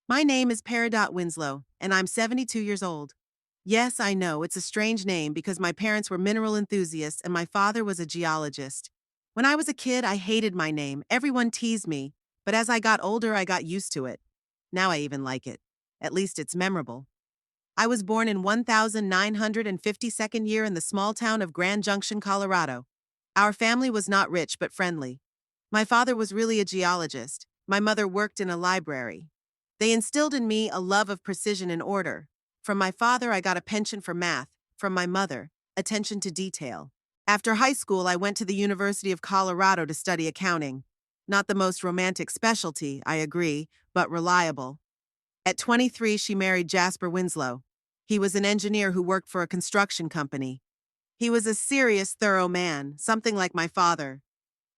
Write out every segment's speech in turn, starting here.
My name is Peridot Winslow, and I'm 72 years old. Yes, I know, it's a strange name because my parents were mineral enthusiasts and my father was a geologist. When I was a kid, I hated my name. Everyone teased me, but as I got older, I got used to it. Now I even like it. At least it's memorable. I was born in 1952nd year in the small town of Grand Junction, Colorado. Our family was not rich but friendly. My father was really a geologist. My mother worked in a library. They instilled in me a love of precision and order. From my father, I got a penchant for math. From my mother, attention to detail. After high school, I went to the University of Colorado to study accounting. Not the most romantic specialty, I agree, but reliable. At 23, she married Jasper Winslow. He was an engineer who worked for a construction company. He was a serious, thorough man, something like my father.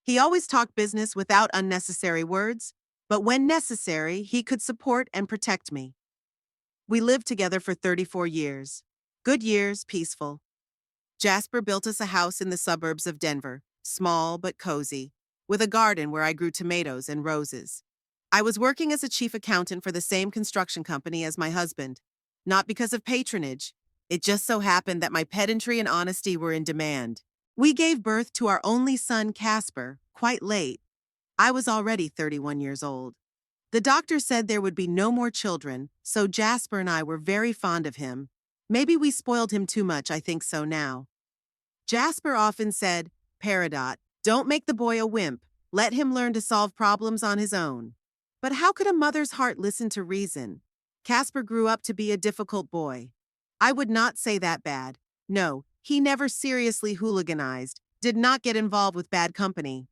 He always talked business without unnecessary words, but when necessary, he could support and protect me. We lived together for 34 years. Good years, peaceful. Jasper built us a house in the suburbs of Denver, small but cozy, with a garden where I grew tomatoes and roses. I was working as a chief accountant for the same construction company as my husband. Not because of patronage. It just so happened that my pedantry and honesty were in demand. We gave birth to our only son, Casper, quite late. I was already 31 years old. The doctor said there would be no more children, so Jasper and I were very fond of him. Maybe we spoiled him too much, I think so now. Jasper often said, Peridot, don't make the boy a wimp. Let him learn to solve problems on his own. But how could a mother's heart listen to reason? Casper grew up to be a difficult boy. I would not say that bad. No, he never seriously hooliganized, did not get involved with bad company.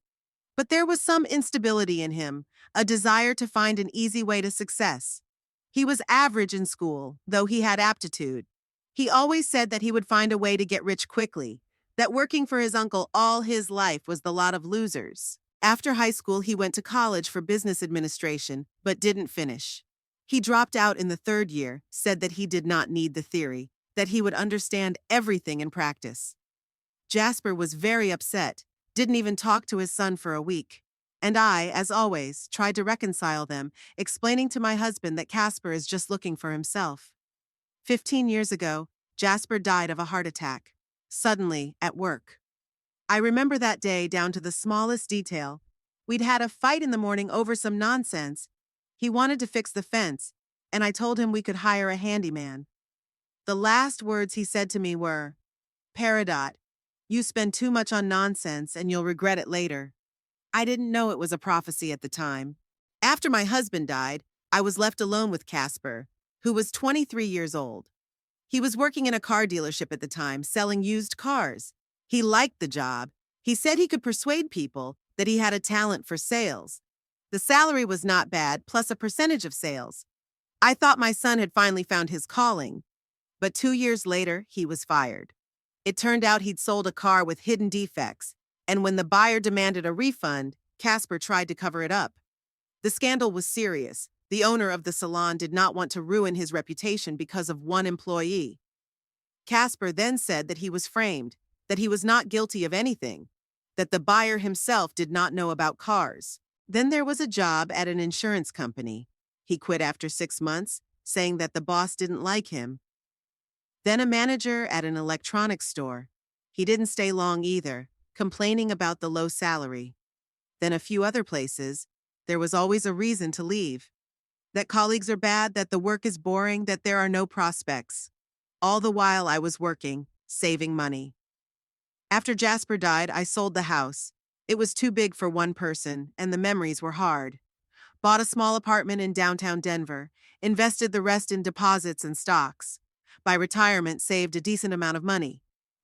But there was some instability in him, a desire to find an easy way to success. He was average in school, though he had aptitude. He always said that he would find a way to get rich quickly, that working for his uncle all his life was the lot of losers. After high school, he went to college for business administration, but didn't finish. He dropped out in the third year, said that he did not need the theory, that he would understand everything in practice. Jasper was very upset, didn't even talk to his son for a week. And I, as always, tried to reconcile them, explaining to my husband that Casper is just looking for himself. 15 years ago, Jasper died of a heart attack. Suddenly, at work. I remember that day down to the smallest detail. We'd had a fight in the morning over some nonsense. He wanted to fix the fence, and I told him we could hire a handyman. The last words he said to me were, Peridot, you spend too much on nonsense and you'll regret it later. I didn't know it was a prophecy at the time. After my husband died, I was left alone with Casper, who was 23 years old. He was working in a car dealership at the time, selling used cars. He liked the job. He said he could persuade people that he had a talent for sales. The salary was not bad, plus a percentage of sales. I thought my son had finally found his calling, but 2 years later, he was fired. It turned out he'd sold a car with hidden defects, and when the buyer demanded a refund, Casper tried to cover it up. The scandal was serious. The owner of the salon did not want to ruin his reputation because of one employee. Casper then said that he was framed, that he was not guilty of anything, that the buyer himself did not know about cars. Then there was a job at an insurance company. He quit after 6 months, saying that the boss didn't like him. Then a manager at an electronics store. He didn't stay long either, complaining about the low salary. Then a few other places. There was always a reason to leave. That colleagues are bad, that the work is boring, that there are no prospects. All the while I was working, saving money. After Jasper died, I sold the house. It was too big for one person, and the memories were hard. Bought a small apartment in downtown Denver, invested the rest in deposits and stocks. By retirement, saved a decent amount of money,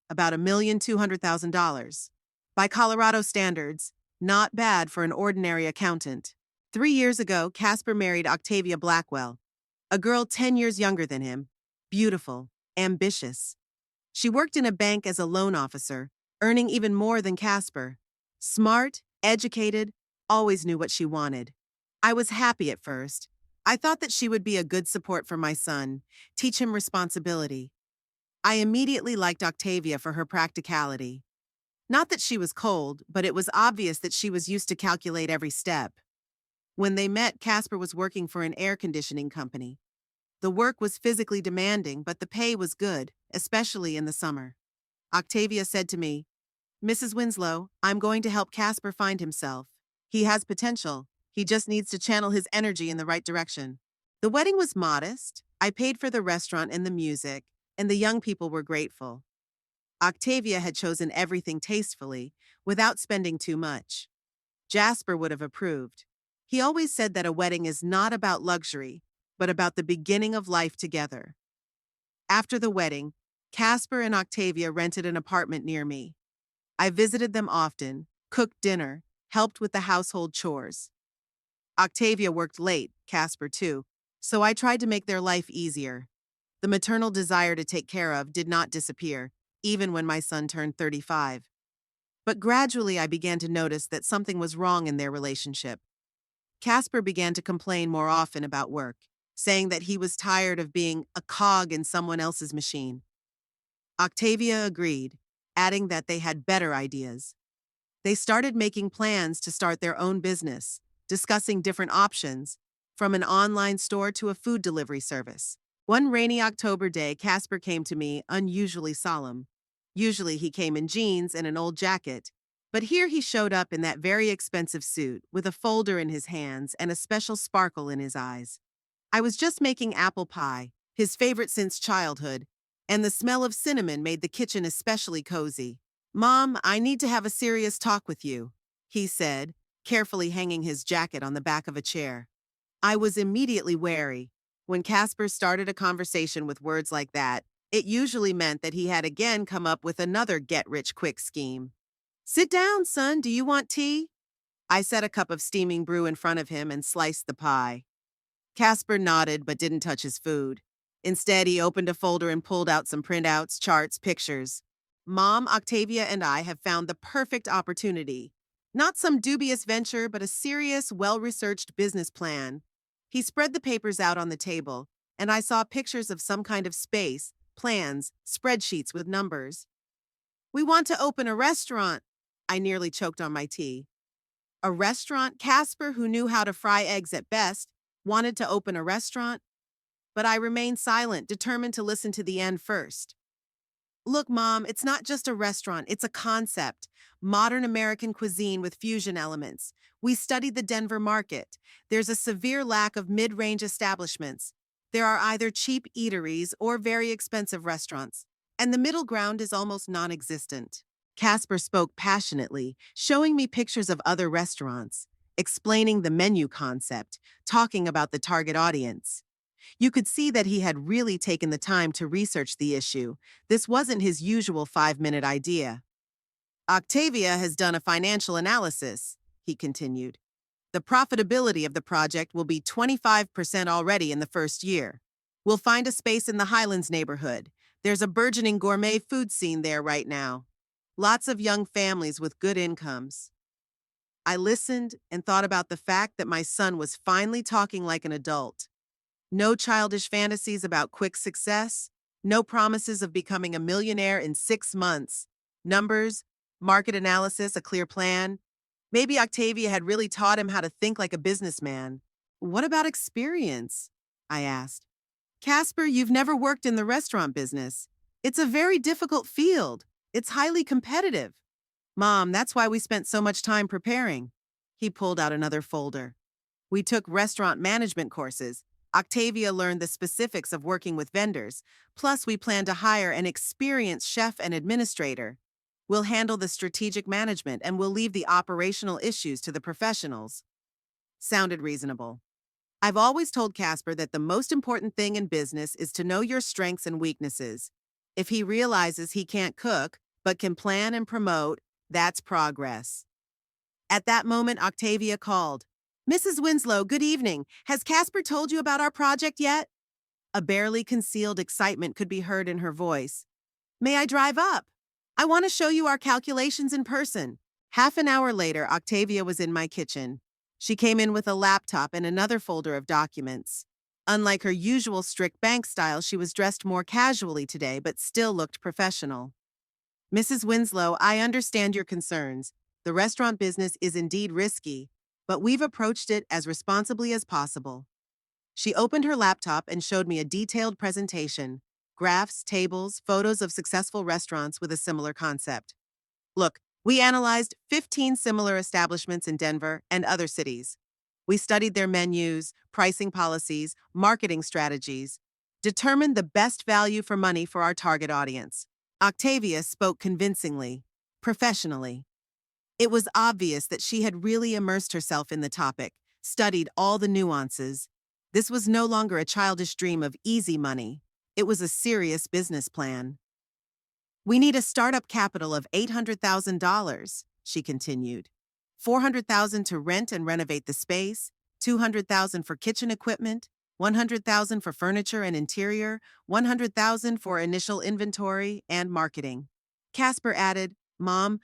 about $1,200,000. By Colorado standards, not bad for an ordinary accountant. 3 years ago, Casper married Octavia Blackwell, a girl 10 years younger than him, beautiful, ambitious. She worked in a bank as a loan officer, earning even more than Casper. Smart, educated, always knew what she wanted. I was happy at first. I thought that she would be a good support for my son, teach him responsibility. I immediately liked Octavia for her practicality. Not that she was cold, but it was obvious that she was used to calculate every step. When they met, Casper was working for an air conditioning company. The work was physically demanding, but the pay was good, especially in the summer. Octavia said to me, "Mrs. Winslow, I'm going to help Casper find himself. He has potential. He just needs to channel his energy in the right direction." The wedding was modest. I paid for the restaurant and the music, and the young people were grateful. Octavia had chosen everything tastefully, without spending too much. Jasper would have approved. He always said that a wedding is not about luxury, but about the beginning of life together. After the wedding, Casper and Octavia rented an apartment near me. I visited them often, cooked dinner, helped with the household chores. Octavia worked late, Casper too, so I tried to make their life easier. The maternal desire to take care of did not disappear, even when my son turned 35. But gradually I began to notice that something was wrong in their relationship. Casper began to complain more often about work, saying that he was tired of being a cog in someone else's machine. Octavia agreed, adding that they had better ideas. They started making plans to start their own business, discussing different options, from an online store to a food delivery service. One rainy October day, Casper came to me unusually solemn. Usually he came in jeans and an old jacket, but here he showed up in that very expensive suit with a folder in his hands and a special sparkle in his eyes. I was just making apple pie, his favorite since childhood, and the smell of cinnamon made the kitchen especially cozy. "Mom, I need to have a serious talk with you," he said, carefully hanging his jacket on the back of a chair. I was immediately wary. When Casper started a conversation with words like that, it usually meant that he had again come up with another get-rich-quick scheme. "Sit down, son. Do you want tea?" I set a cup of steaming brew in front of him and sliced the pie. Casper nodded but didn't touch his food. Instead, he opened a folder and pulled out some printouts, charts, pictures. "Mom, Octavia, and I have found the perfect opportunity. Not some dubious venture, but a serious, well-researched business plan." He spread the papers out on the table, and I saw pictures of some kind of space, plans, spreadsheets with numbers. "We want to open a restaurant." I nearly choked on my tea. A restaurant? Casper, who knew how to fry eggs at best, wanted to open a restaurant? But I remained silent, determined to listen to the end first. "Look, Mom, it's not just a restaurant, it's a concept. Modern American cuisine with fusion elements. We studied the Denver market. There's a severe lack of mid-range establishments. There are either cheap eateries or very expensive restaurants, and the middle ground is almost non-existent." Casper spoke passionately, showing me pictures of other restaurants, explaining the menu concept, talking about the target audience. You could see that he had really taken the time to research the issue. This wasn't his usual 5-minute idea. "Octavia has done a financial analysis," he continued. "The profitability of the project will be 25% already in the first year. We'll find a space in the Highlands neighborhood. There's a burgeoning gourmet food scene there right now. Lots of young families with good incomes." I listened and thought about the fact that my son was finally talking like an adult. No childish fantasies about quick success, no promises of becoming a millionaire in 6 months. Numbers, market analysis, a clear plan. Maybe Octavia had really taught him how to think like a businessman. "What about experience?" I asked. "Casper, you've never worked in the restaurant business. It's a very difficult field. It's highly competitive." "Mom, that's why we spent so much time preparing." He pulled out another folder. "We took restaurant management courses. Octavia learned the specifics of working with vendors. Plus, we plan to hire an experienced chef and administrator. We'll handle the strategic management and we'll leave the operational issues to the professionals." Sounded reasonable. I've always told Casper that the most important thing in business is to know your strengths and weaknesses. If he realizes he can't cook, but can plan and promote, that's progress. At that moment, Octavia called. "Mrs. Winslow, good evening. Has Casper told you about our project yet?" A barely concealed excitement could be heard in her voice. "May I drive up? I want to show you our calculations in person." Half an hour later, Octavia was in my kitchen. She came in with a laptop and another folder of documents. Unlike her usual strict bank style, she was dressed more casually today, but still looked professional. "Mrs. Winslow, I understand your concerns. The restaurant business is indeed risky. but we've approached it as responsibly as possible. She opened her laptop and showed me a detailed presentation, graphs, tables, photos of successful restaurants with a similar concept. Look, we analyzed 15 similar establishments in Denver and other cities. We studied their menus, pricing policies, marketing strategies, determined the best value for money for our target audience. Octavia spoke convincingly, professionally. It was obvious that she had really immersed herself in the topic, studied all the nuances. This was no longer a childish dream of easy money. It was a serious business plan. We need a startup capital of $800,000, she continued. $400,000 to rent and renovate the space, $200,000 for kitchen equipment, $100,000 for furniture and interior, $100,000 for initial inventory and marketing. Casper added, Mom,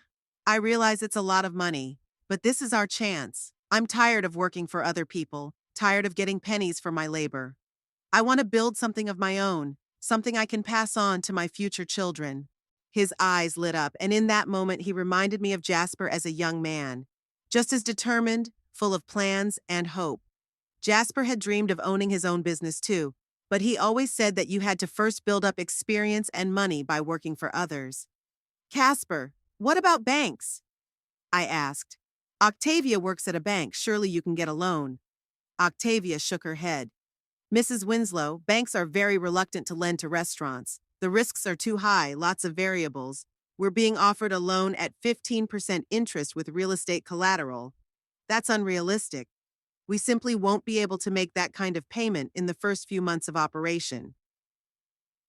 I realize it's a lot of money, but this is our chance. I'm tired of working for other people, tired of getting pennies for my labor. I want to build something of my own, something I can pass on to my future children. His eyes lit up, and in that moment he reminded me of Jasper as a young man, just as determined, full of plans and hope. Jasper had dreamed of owning his own business too, but he always said that you had to first build up experience and money by working for others. Casper, what about banks? I asked. Octavia works at a bank. Surely you can get a loan. Octavia shook her head. Mrs. Winslow, banks are very reluctant to lend to restaurants. The risks are too high, lots of variables. We're being offered a loan at 15% interest with real estate collateral. That's unrealistic. We simply won't be able to make that kind of payment in the first few months of operation.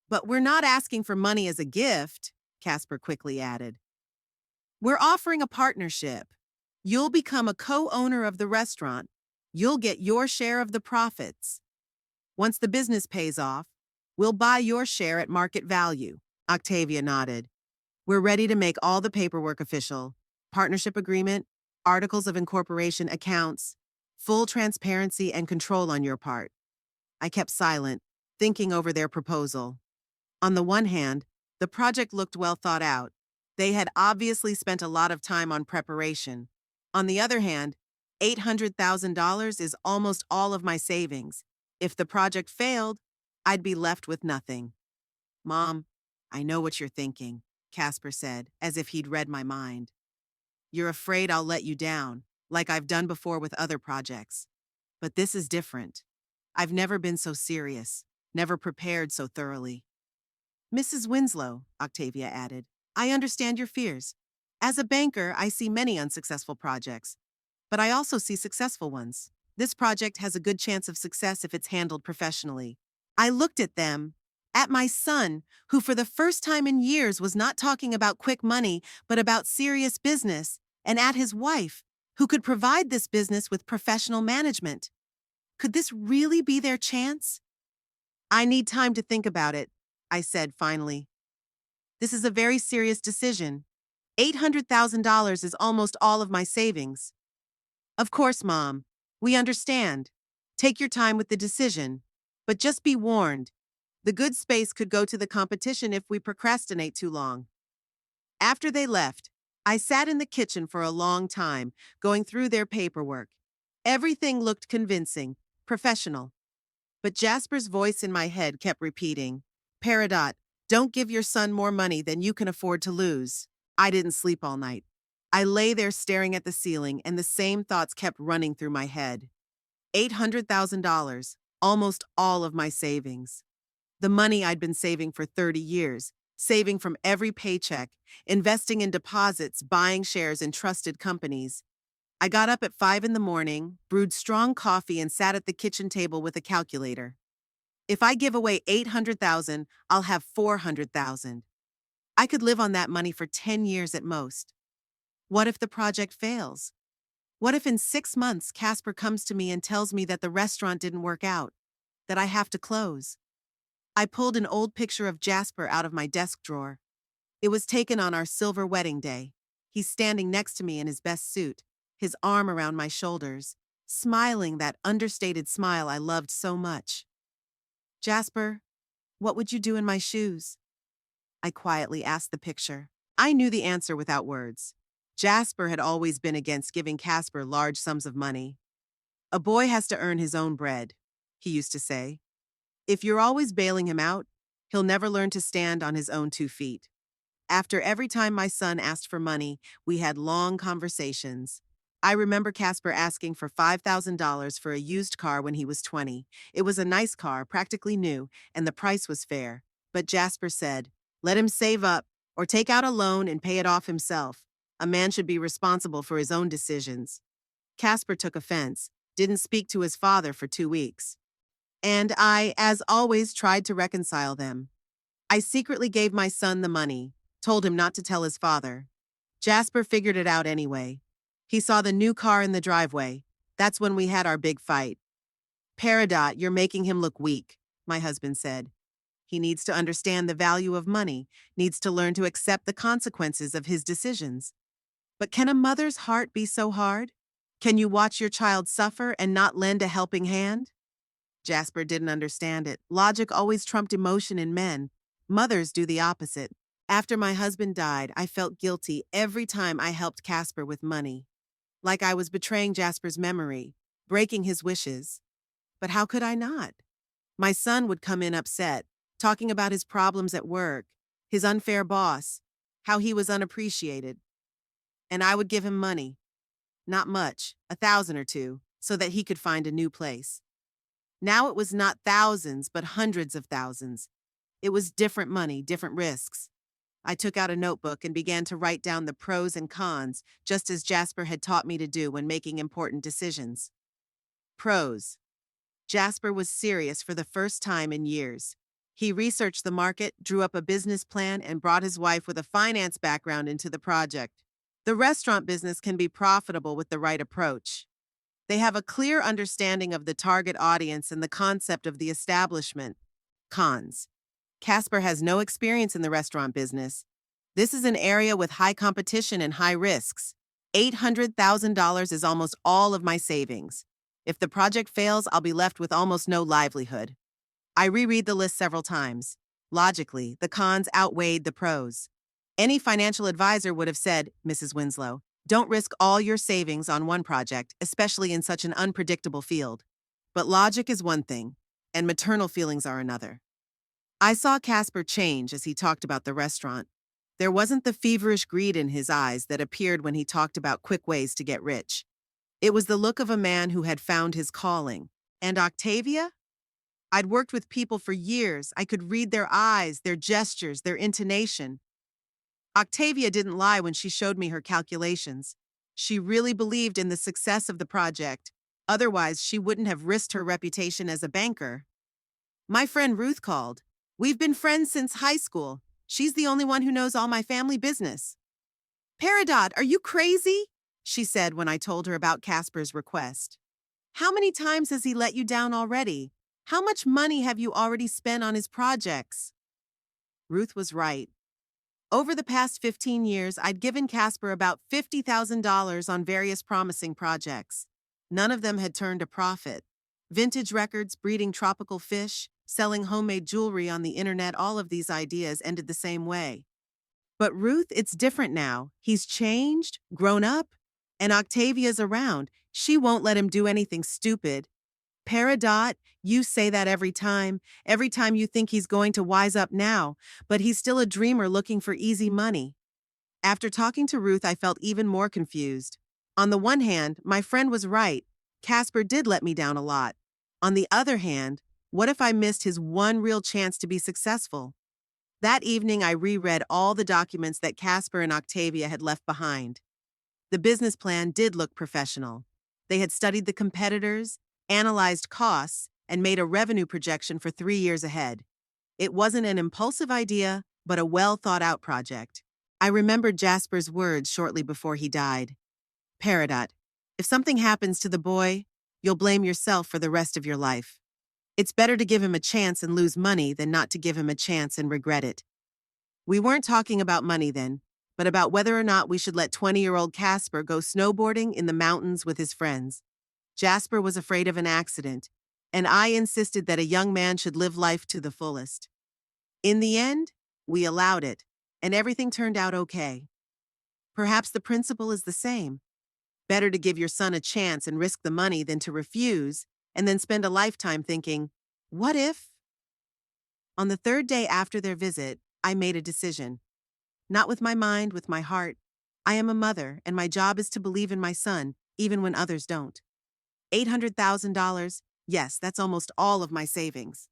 But we're not asking for money as a gift, Casper quickly added. We're offering a partnership. You'll become a co-owner of the restaurant. You'll get your share of the profits. Once the business pays off, we'll buy your share at market value. Octavia nodded. We're ready to make all the paperwork official. Partnership agreement, articles of incorporation, accounts, full transparency and control on your part. I kept silent, thinking over their proposal. On the one hand, the project looked well thought out. They had obviously spent a lot of time on preparation. On the other hand, $800,000 is almost all of my savings. If the project failed, I'd be left with nothing. Mom, I know what you're thinking, Casper said, as if he'd read my mind. You're afraid I'll let you down, like I've done before with other projects. But this is different. I've never been so serious, never prepared so thoroughly. Mrs. Winslow, Octavia added, I understand your fears. As a banker, I see many unsuccessful projects, but I also see successful ones. This project has a good chance of success if it's handled professionally. I looked at them, at my son, who for the first time in years was not talking about quick money, but about serious business, and at his wife, who could provide this business with professional management. Could this really be their chance? I need time to think about it, I said finally. This is a very serious decision. $800,000 is almost all of my savings. Of course, Mom. We understand. Take your time with the decision. But just be warned. The good space could go to the competition if we procrastinate too long. After they left, I sat in the kitchen for a long time, going through their paperwork. Everything looked convincing, professional. But Jasper's voice in my head kept repeating, Peridot, don't give your son more money than you can afford to lose. I didn't sleep all night. I lay there staring at the ceiling, and the same thoughts kept running through my head. $800,000, almost all of my savings. The money I'd been saving for 30 years, saving from every paycheck, investing in deposits, buying shares in trusted companies. I got up at 5 in the morning, brewed strong coffee, and sat at the kitchen table with a calculator. If I give away $800,000, I'll have $400,000. I could live on that money for 10 years at most. What if the project fails? What if in 6 months Casper comes to me and tells me that the restaurant didn't work out, that I have to close? I pulled an old picture of Jasper out of my desk drawer. It was taken on our silver wedding day. He's standing next to me in his best suit, his arm around my shoulders, smiling that understated smile I loved so much. Jasper, what would you do in my shoes? I quietly asked the picture. I knew the answer without words. Jasper had always been against giving Casper large sums of money. A boy has to earn his own bread, he used to say. If you're always bailing him out, he'll never learn to stand on his own 2 feet. After every time my son asked for money, we had long conversations. I remember Casper asking for $5,000 for a used car when he was 20. It was a nice car, practically new, and the price was fair. But Jasper said, let him save up or take out a loan and pay it off himself. A man should be responsible for his own decisions. Casper took offense, didn't speak to his father for 2 weeks. And I, as always, tried to reconcile them. I secretly gave my son the money, told him not to tell his father. Jasper figured it out anyway. He saw the new car in the driveway. That's when we had our big fight. Peridot, you're making him look weak, my husband said. He needs to understand the value of money, needs to learn to accept the consequences of his decisions. But can a mother's heart be so hard? Can you watch your child suffer and not lend a helping hand? Jasper didn't understand it. Logic always trumped emotion in men. Mothers do the opposite. After my husband died, I felt guilty every time I helped Casper with money. Like I was betraying Jasper's memory, breaking his wishes. But how could I not? My son would come in upset, talking about his problems at work, his unfair boss, how he was unappreciated. And I would give him money. Not much, 1,000 or two, so that he could find a new place. Now it was not thousands, but hundreds of thousands. It was different money, different risks. I took out a notebook and began to write down the pros and cons, just as Jasper had taught me to do when making important decisions. Pros. Jasper was serious for the first time in years. He researched the market, drew up a business plan, and brought his wife with a finance background into the project. The restaurant business can be profitable with the right approach. They have a clear understanding of the target audience and the concept of the establishment. Cons. Casper has no experience in the restaurant business. This is an area with high competition and high risks. $800,000 is almost all of my savings. If the project fails, I'll be left with almost no livelihood. I reread the list several times. Logically, the cons outweighed the pros. Any financial advisor would have said, Mrs. Winslow, don't risk all your savings on one project, especially in such an unpredictable field. But logic is one thing, and maternal feelings are another. I saw Casper change as he talked about the restaurant. There wasn't the feverish greed in his eyes that appeared when he talked about quick ways to get rich. It was the look of a man who had found his calling. And Octavia? I'd worked with people for years. I could read their eyes, their gestures, their intonation. Octavia didn't lie when she showed me her calculations. She really believed in the success of the project. Otherwise, she wouldn't have risked her reputation as a banker. My friend Ruth called. We've been friends since high school. She's the only one who knows all my family business. Peridot, are you crazy? She said when I told her about Casper's request. How many times has he let you down already? How much money have you already spent on his projects? Ruth was right. Over the past 15 years, I'd given Casper about $50,000 on various promising projects. None of them had turned a profit. Vintage records, breeding tropical fish, selling homemade jewelry on the internet, all of these ideas ended the same way. But Ruth, it's different now. He's changed, grown up, and Octavia's around. She won't let him do anything stupid. Peridot, you say that every time you think he's going to wise up now, but he's still a dreamer looking for easy money. After talking to Ruth, I felt even more confused. On the one hand, my friend was right. Casper did let me down a lot. On the other hand, what if I missed his one real chance to be successful? That evening, I reread all the documents that Casper and Octavia had left behind. The business plan did look professional. They had studied the competitors, analyzed costs, and made a revenue projection for 3 years ahead. It wasn't an impulsive idea, but a well-thought-out project. I remembered Jasper's words shortly before he died. Peridot, if something happens to the boy, you'll blame yourself for the rest of your life. It's better to give him a chance and lose money than not to give him a chance and regret it. We weren't talking about money then, but about whether or not we should let 20-year-old Casper go snowboarding in the mountains with his friends. Jasper was afraid of an accident, and I insisted that a young man should live life to the fullest. In the end, we allowed it, and everything turned out okay. Perhaps the principle is the same. Better to give your son a chance and risk the money than to refuse and then spend a lifetime thinking, what if? On the third day after their visit, I made a decision. Not with my mind, with my heart. I am a mother, and my job is to believe in my son, even when others don't. $800,000? Yes, that's almost all of my savings.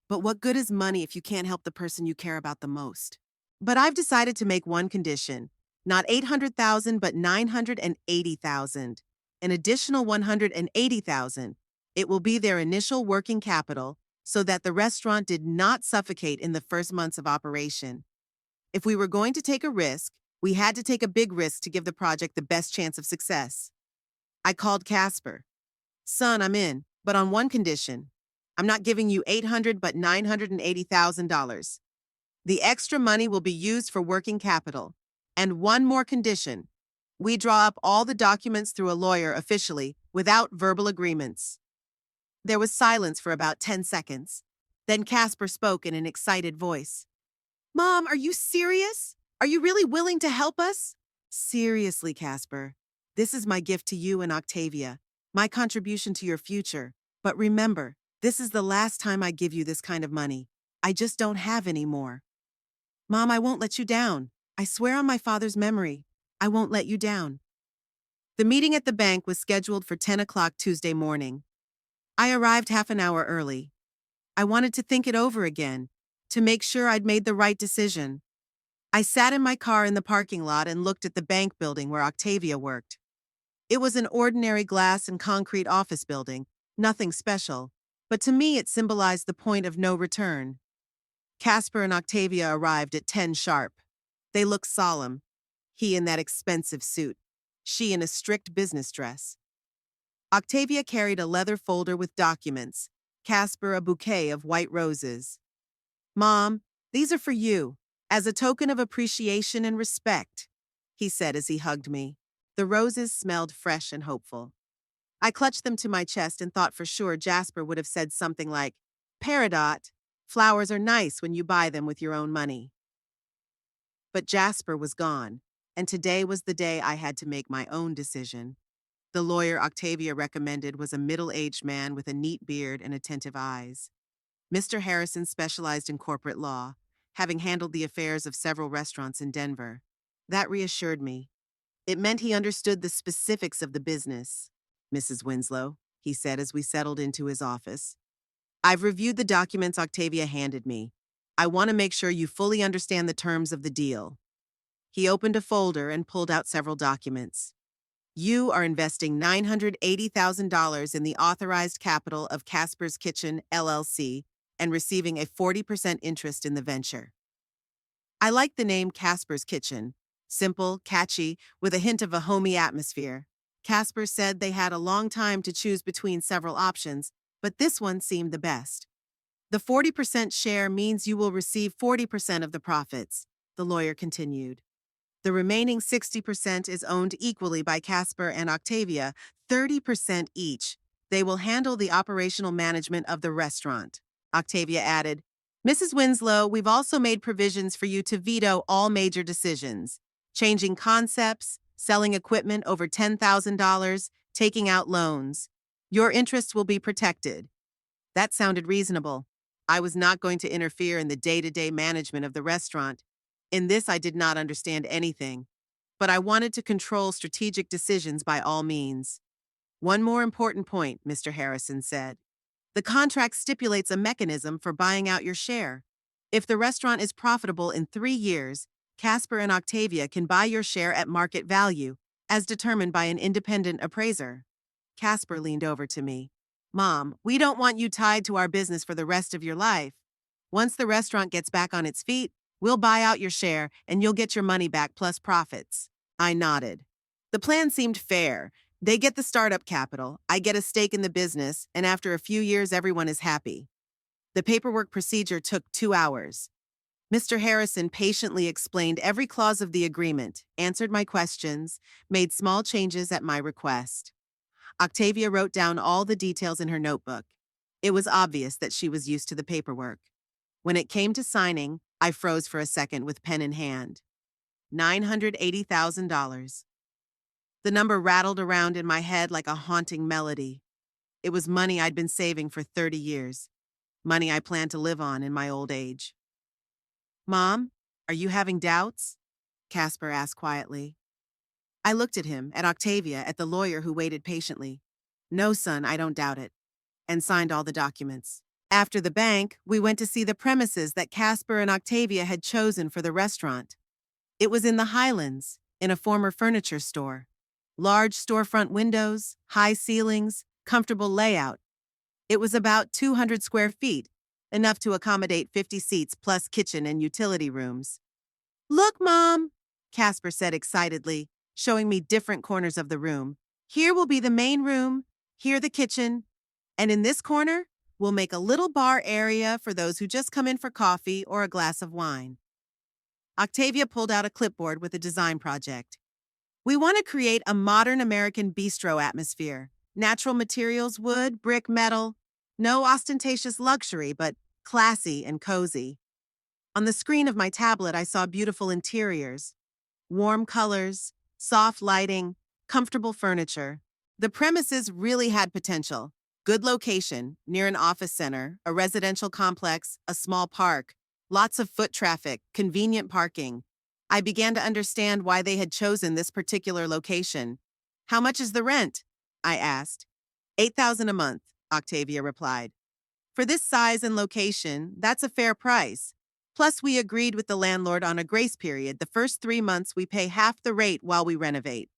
But what good is money if you can't help the person you care about the most? But I've decided to make one condition. Not 800,000, but 980,000. An additional 180,000. It will be their initial working capital so that the restaurant did not suffocate in the first months of operation. If we were going to take a risk, we had to take a big risk to give the project the best chance of success. I called Casper. Son, I'm in, but on one condition. I'm not giving you 800 but $980,000. The extra money will be used for working capital. And one more condition. We draw up all the documents through a lawyer officially, without verbal agreements. There was silence for about 10 seconds. Then Casper spoke in an excited voice. Mom, are you serious? Are you really willing to help us? Seriously, Casper. This is my gift to you and Octavia, my contribution to your future. But remember, this is the last time I give you this kind of money. I just don't have any more. Mom, I won't let you down. I swear on my father's memory, I won't let you down. The meeting at the bank was scheduled for 10 o'clock Tuesday morning. I arrived half an hour early. I wanted to think it over again, to make sure I'd made the right decision. I sat in my car in the parking lot and looked at the bank building where Octavia worked. It was an ordinary glass and concrete office building, nothing special, but to me it symbolized the point of no return. Casper and Octavia arrived at 10 sharp. They looked solemn, he in that expensive suit, she in a strict business dress. Octavia carried a leather folder with documents, Casper a bouquet of white roses. Mom, these are for you, as a token of appreciation and respect, he said as he hugged me. The roses smelled fresh and hopeful. I clutched them to my chest and thought for sure Jasper would have said something like, Peridot, flowers are nice when you buy them with your own money. But Jasper was gone, and today was the day I had to make my own decision. The lawyer Octavia recommended was a middle-aged man with a neat beard and attentive eyes. Mr. Harrison specialized in corporate law, having handled the affairs of several restaurants in Denver. That reassured me. It meant he understood the specifics of the business. Mrs. Winslow, he said as we settled into his office. I've reviewed the documents Octavia handed me. I want to make sure you fully understand the terms of the deal. He opened a folder and pulled out several documents. You are investing $980,000 in the authorized capital of Casper's Kitchen, LLC, and receiving a 40% interest in the venture. I like the name Casper's Kitchen. Simple, catchy, with a hint of a homey atmosphere. Casper said they had a long time to choose between several options, but this one seemed the best. The 40% share means you will receive 40% of the profits, the lawyer continued. The remaining 60% is owned equally by Casper and Octavia, 30% each. They will handle the operational management of the restaurant. Octavia added, Mrs. Winslow, we've also made provisions for you to veto all major decisions. Changing concepts, selling equipment over $10,000, taking out loans. Your interests will be protected. That sounded reasonable. I was not going to interfere in the day-to-day management of the restaurant. In this, I did not understand anything, but I wanted to control strategic decisions by all means. One more important point, Mr. Harrison said. The contract stipulates a mechanism for buying out your share. If the restaurant is profitable in 3 years, Casper and Octavia can buy your share at market value, as determined by an independent appraiser. Casper leaned over to me. Mom, we don't want you tied to our business for the rest of your life. Once the restaurant gets back on its feet, we'll buy out your share and you'll get your money back plus profits. I nodded. The plan seemed fair. They get the startup capital, I get a stake in the business, and after a few years everyone is happy. The paperwork procedure took 2 hours. Mr. Harrison patiently explained every clause of the agreement, answered my questions, made small changes at my request. Octavia wrote down all the details in her notebook. It was obvious that she was used to the paperwork. When it came to signing, I froze for a second with pen in hand. $980,000. The number rattled around in my head like a haunting melody. It was money I'd been saving for 30 years, money I planned to live on in my old age. Mom, are you having doubts? Casper asked quietly. I looked at him, at Octavia, at the lawyer who waited patiently. No, son, I don't doubt it, and signed all the documents. After the bank, we went to see the premises that Casper and Octavia had chosen for the restaurant. It was in the Highlands, in a former furniture store. Large storefront windows, high ceilings, comfortable layout. It was about 200 square feet, enough to accommodate 50 seats plus kitchen and utility rooms. Look, Mom, Casper said excitedly, showing me different corners of the room. Here will be the main room, here the kitchen, and in this corner, we'll make a little bar area for those who just come in for coffee or a glass of wine. Octavia pulled out a clipboard with a design project. We want to create a modern American bistro atmosphere. Natural materials, wood, brick, metal. No ostentatious luxury, but classy and cozy. On the screen of my tablet, I saw beautiful interiors. Warm colors, soft lighting, comfortable furniture. The premises really had potential. Good location, near an office center, a residential complex, a small park, lots of foot traffic, convenient parking. I began to understand why they had chosen this particular location. How much is the rent? I asked. $8,000 a month, Octavia replied. For this size and location, that's a fair price. Plus, we agreed with the landlord on a grace period. The first 3 months we pay half the rate while we renovate.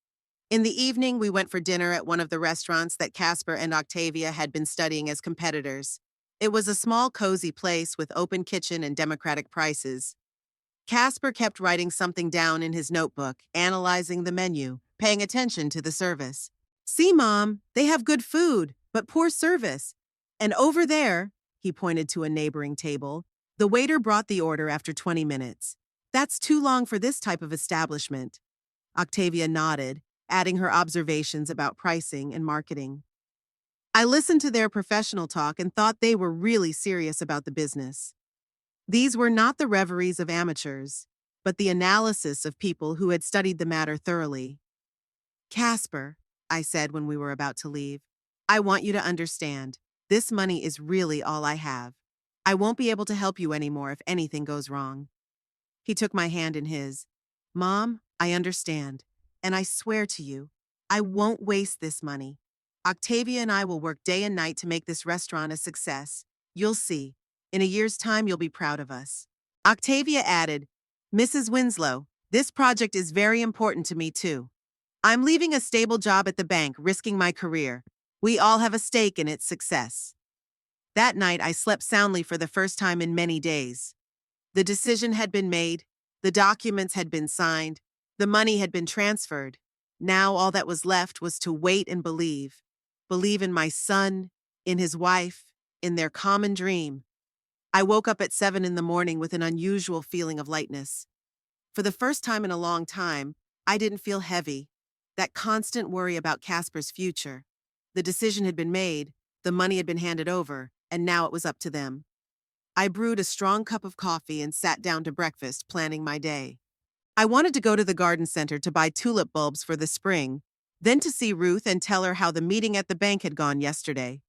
In the evening, we went for dinner at one of the restaurants that Casper and Octavia had been studying as competitors. It was a small, cozy place with open kitchen and democratic prices. Casper kept writing something down in his notebook, analyzing the menu, paying attention to the service. See, Mom, they have good food, but poor service. And over there, he pointed to a neighboring table, the waiter brought the order after 20 minutes. That's too long for this type of establishment. Octavia nodded, adding her observations about pricing and marketing. I listened to their professional talk and thought they were really serious about the business. These were not the reveries of amateurs, but the analysis of people who had studied the matter thoroughly. Casper, I said when we were about to leave, I want you to understand, this money is really all I have. I won't be able to help you anymore if anything goes wrong. He took my hand in his. Mom, I understand, and I swear to you, I won't waste this money. Octavia and I will work day and night to make this restaurant a success. You'll see. In a year's time, you'll be proud of us. Octavia added, Mrs. Winslow, this project is very important to me too. I'm leaving a stable job at the bank, risking my career. We all have a stake in its success. That night, I slept soundly for the first time in many days. The decision had been made, the documents had been signed, the money had been transferred. Now all that was left was to wait and believe. Believe in my son, in his wife, in their common dream. I woke up at 7 in the morning with an unusual feeling of lightness. For the first time in a long time, I didn't feel heavy, that constant worry about Casper's future. The decision had been made, the money had been handed over, and now it was up to them. I brewed a strong cup of coffee and sat down to breakfast, planning my day. I wanted to go to the garden center to buy tulip bulbs for the spring, then to see Ruth and tell her how the meeting at the bank had gone yesterday.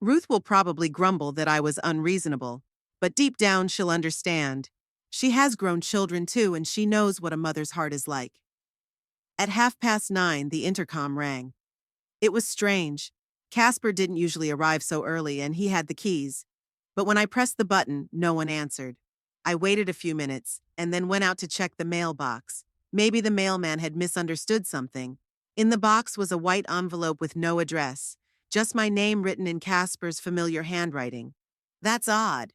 Ruth will probably grumble that I was unreasonable, but deep down she'll understand. She has grown children too, and she knows what a mother's heart is like. At 9:30, the intercom rang. It was strange. Casper didn't usually arrive so early, and he had the keys. But when I pressed the button, no one answered. I waited a few minutes, and then went out to check the mailbox. Maybe the mailman had misunderstood something. In the box was a white envelope with no address, just my name written in Casper's familiar handwriting. That's odd.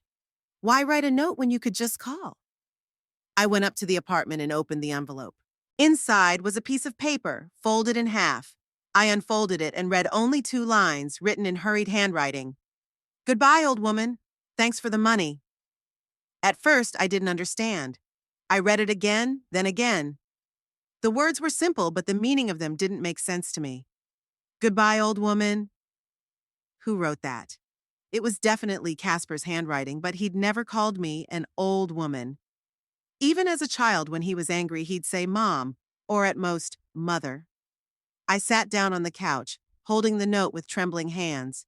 Why write a note when you could just call? I went up to the apartment and opened the envelope. Inside was a piece of paper, folded in half. I unfolded it and read only 2 lines, written in hurried handwriting. Goodbye, old woman. Thanks for the money. At first, I didn't understand. I read it again, then again. The words were simple, but the meaning of them didn't make sense to me. Goodbye, old woman. Who wrote that? It was definitely Casper's handwriting, but he'd never called me an old woman. Even as a child, when he was angry, he'd say mom, or at most, mother. I sat down on the couch, holding the note with trembling hands.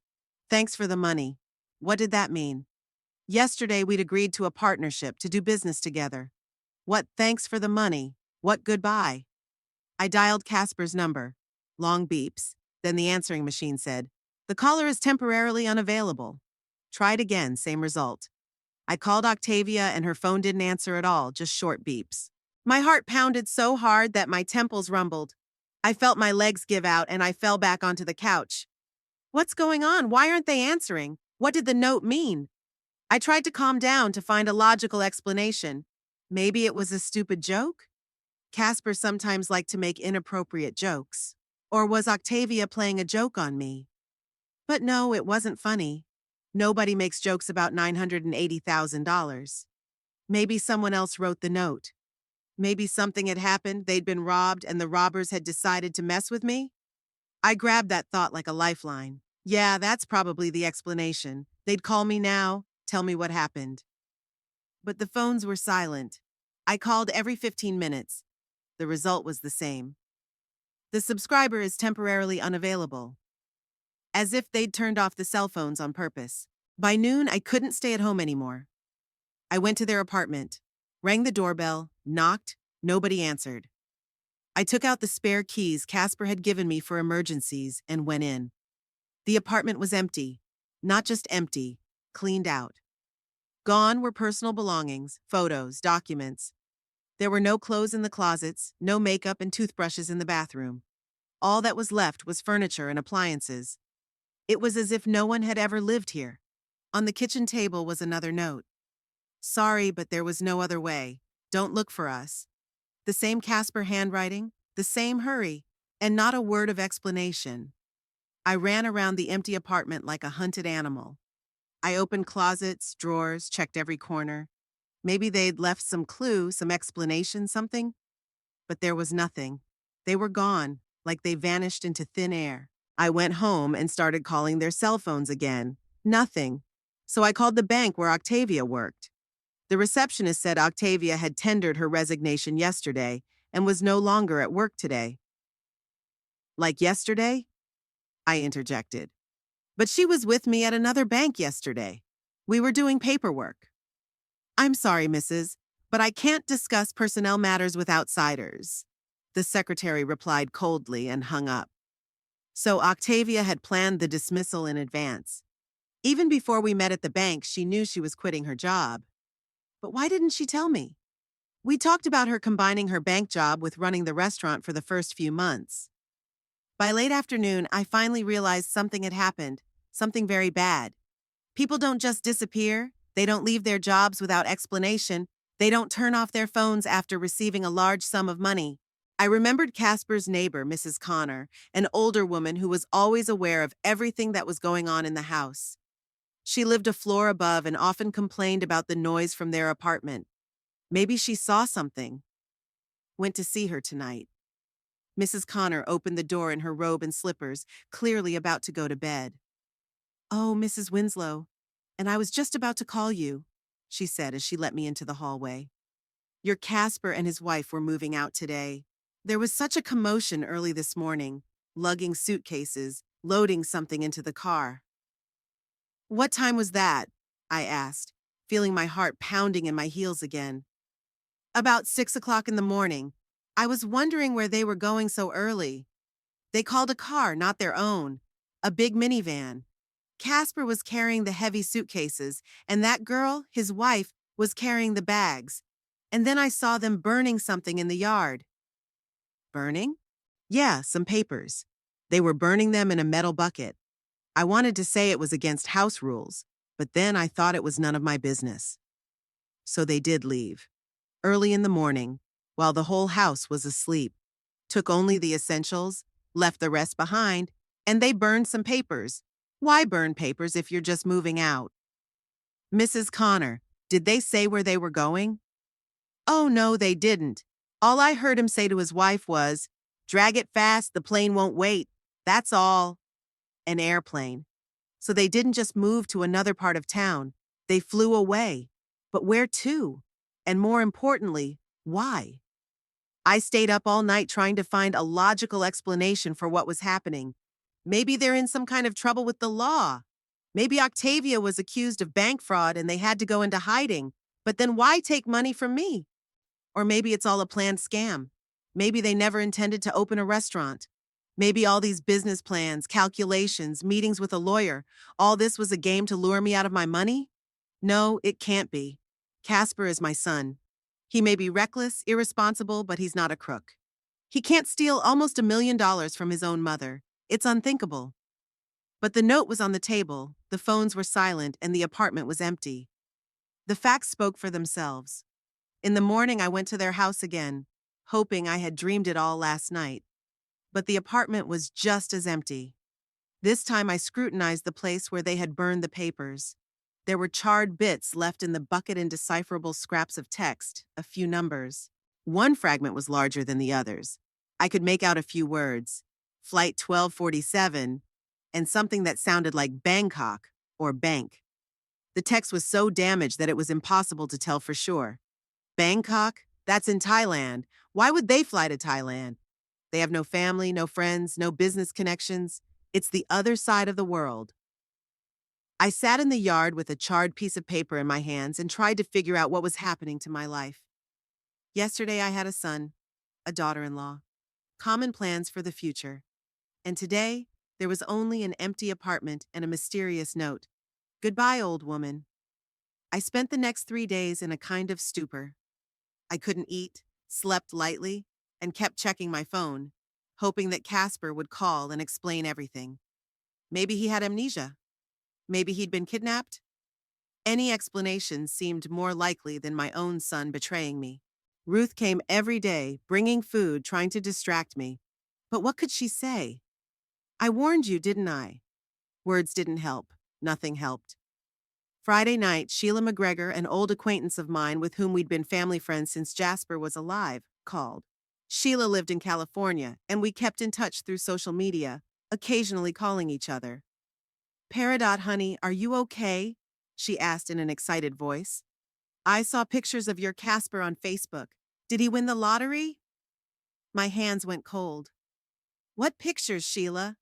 Thanks for the money. What did that mean? Yesterday, we'd agreed to a partnership to do business together. What thanks for the money? What goodbye? I dialed Casper's number. Long beeps. Then the answering machine said, "The caller is temporarily unavailable." Tried again, same result. I called Octavia and her phone didn't answer at all, just short beeps. My heart pounded so hard that my temples rumbled. I felt my legs give out and I fell back onto the couch. What's going on? Why aren't they answering? What did the note mean? I tried to calm down to find a logical explanation. Maybe it was a stupid joke? Casper sometimes liked to make inappropriate jokes. Or was Octavia playing a joke on me? But no, it wasn't funny. Nobody makes jokes about $980,000. Maybe someone else wrote the note. Maybe something had happened, they'd been robbed, and the robbers had decided to mess with me? I grabbed that thought like a lifeline. Yeah, that's probably the explanation. They'd call me now, tell me what happened. But the phones were silent. I called every 15 minutes. The result was the same. The subscriber is temporarily unavailable. As if they'd turned off the cell phones on purpose. By noon, I couldn't stay at home anymore. I went to their apartment, rang the doorbell, knocked, nobody answered. I took out the spare keys Casper had given me for emergencies and went in. The apartment was empty. Not just empty, cleaned out. Gone were personal belongings, photos, documents. There were no clothes in the closets, no makeup and toothbrushes in the bathroom. All that was left was furniture and appliances. It was as if no one had ever lived here. On the kitchen table was another note. Sorry, but there was no other way. Don't look for us. The same Casper handwriting, the same hurry, and not a word of explanation. I ran around the empty apartment like a hunted animal. I opened closets, drawers, checked every corner. Maybe they'd left some clue, some explanation, something. But there was nothing. They were gone, like they vanished into thin air. I went home and started calling their cell phones again. Nothing. So I called the bank where Octavia worked. The receptionist said Octavia had tendered her resignation yesterday and was no longer at work today. Like yesterday? I interjected. But she was with me at another bank yesterday. We were doing paperwork. I'm sorry, Mrs., but I can't discuss personnel matters with outsiders. The secretary replied coldly and hung up. So Octavia had planned the dismissal in advance. Even before we met at the bank, she knew she was quitting her job. But why didn't she tell me? We talked about her combining her bank job with running the restaurant for the first few months. By late afternoon, I finally realized something had happened, something very bad. People don't just disappear. They don't leave their jobs without explanation. They don't turn off their phones after receiving a large sum of money. I remembered Casper's neighbor, Mrs. Connor, an older woman who was always aware of everything that was going on in the house. She lived a floor above and often complained about the noise from their apartment. Maybe she saw something. Went to see her tonight. Mrs. Connor opened the door in her robe and slippers, clearly about to go to bed. "Oh, Mrs. Winslow, and I was just about to call you," she said as she let me into the hallway. "Your Casper and his wife were moving out today. There was such a commotion early this morning, lugging suitcases, loading something into the car." "What time was that?" I asked, feeling my heart pounding in my heels again. "About 6 o'clock in the morning. I was wondering where they were going so early. They called a car, not their own, a big minivan. Casper was carrying the heavy suitcases, and that girl, his wife, was carrying the bags. And then I saw them burning something in the yard." "Burning?" "Yeah, some papers. They were burning them in a metal bucket. I wanted to say it was against house rules, but then I thought it was none of my business." So they did leave. Early in the morning, while the whole house was asleep. Took only the essentials, left the rest behind, and they burned some papers. Why burn papers if you're just moving out? "Mrs. Connor, did they say where they were going?" "Oh, no, they didn't. All I heard him say to his wife was, 'Drag it fast, the plane won't wait.' That's all." An airplane. So they didn't just move to another part of town. They flew away. But where to? And more importantly, why? I stayed up all night trying to find a logical explanation for what was happening. Maybe they're in some kind of trouble with the law. Maybe Octavia was accused of bank fraud and they had to go into hiding. But then why take money from me? Or maybe it's all a planned scam. Maybe they never intended to open a restaurant. Maybe all these business plans, calculations, meetings with a lawyer, all this was a game to lure me out of my money? No, it can't be. Casper is my son. He may be reckless, irresponsible, but he's not a crook. He can't steal almost $1 million from his own mother. It's unthinkable. But the note was on the table, the phones were silent, and the apartment was empty. The facts spoke for themselves. In the morning, I went to their house again, hoping I had dreamed it all last night. But the apartment was just as empty. This time I scrutinized the place where they had burned the papers. There were charred bits left in the bucket, indecipherable scraps of text, a few numbers. One fragment was larger than the others. I could make out a few words. Flight 1247, and something that sounded like Bangkok or bank. The text was so damaged that it was impossible to tell for sure. Bangkok? That's in Thailand. Why would they fly to Thailand? They have no family, no friends, no business connections. It's the other side of the world. I sat in the yard with a charred piece of paper in my hands and tried to figure out what was happening to my life. Yesterday I had a son, a daughter-in-law, common plans for the future. And today, there was only an empty apartment and a mysterious note. Goodbye, old woman. I spent the next 3 days in a kind of stupor. I couldn't eat, slept lightly, and kept checking my phone, hoping that Casper would call and explain everything. Maybe he had amnesia. Maybe he'd been kidnapped. Any explanation seemed more likely than my own son betraying me. Ruth came every day, bringing food, trying to distract me. But what could she say? I warned you, didn't I? Words didn't help. Nothing helped. Friday night, Sheila McGregor, an old acquaintance of mine with whom we'd been family friends since Jasper was alive, called. Sheila lived in California, and we kept in touch through social media, occasionally calling each other. Peridot, honey, are you okay? She asked in an excited voice. I saw pictures of your Casper on Facebook. Did he win the lottery? My hands went cold. What pictures, Sheila?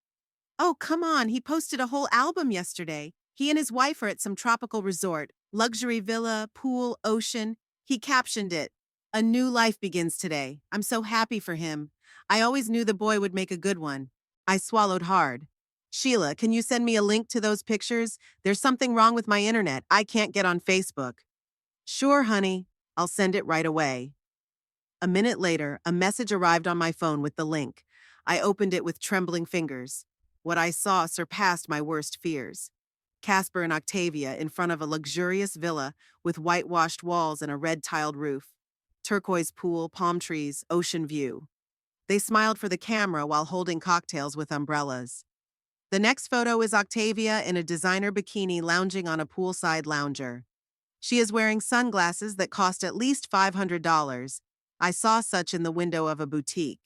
Oh, come on, he posted a whole album yesterday. He and his wife are at some tropical resort, luxury villa, pool, ocean. He captioned it, "A new life begins today. I'm so happy for him. I always knew the boy would make a good one." I swallowed hard. Sheila, can you send me a link to those pictures? There's something wrong with my internet. I can't get on Facebook. Sure, honey. I'll send it right away. A minute later, a message arrived on my phone with the link. I opened it with trembling fingers. What I saw surpassed my worst fears. Casper and Octavia in front of a luxurious villa with whitewashed walls and a red-tiled roof. Turquoise pool, palm trees, ocean view. They smiled for the camera while holding cocktails with umbrellas. The next photo is Octavia in a designer bikini lounging on a poolside lounger. She is wearing sunglasses that cost at least $500. I saw such in the window of a boutique.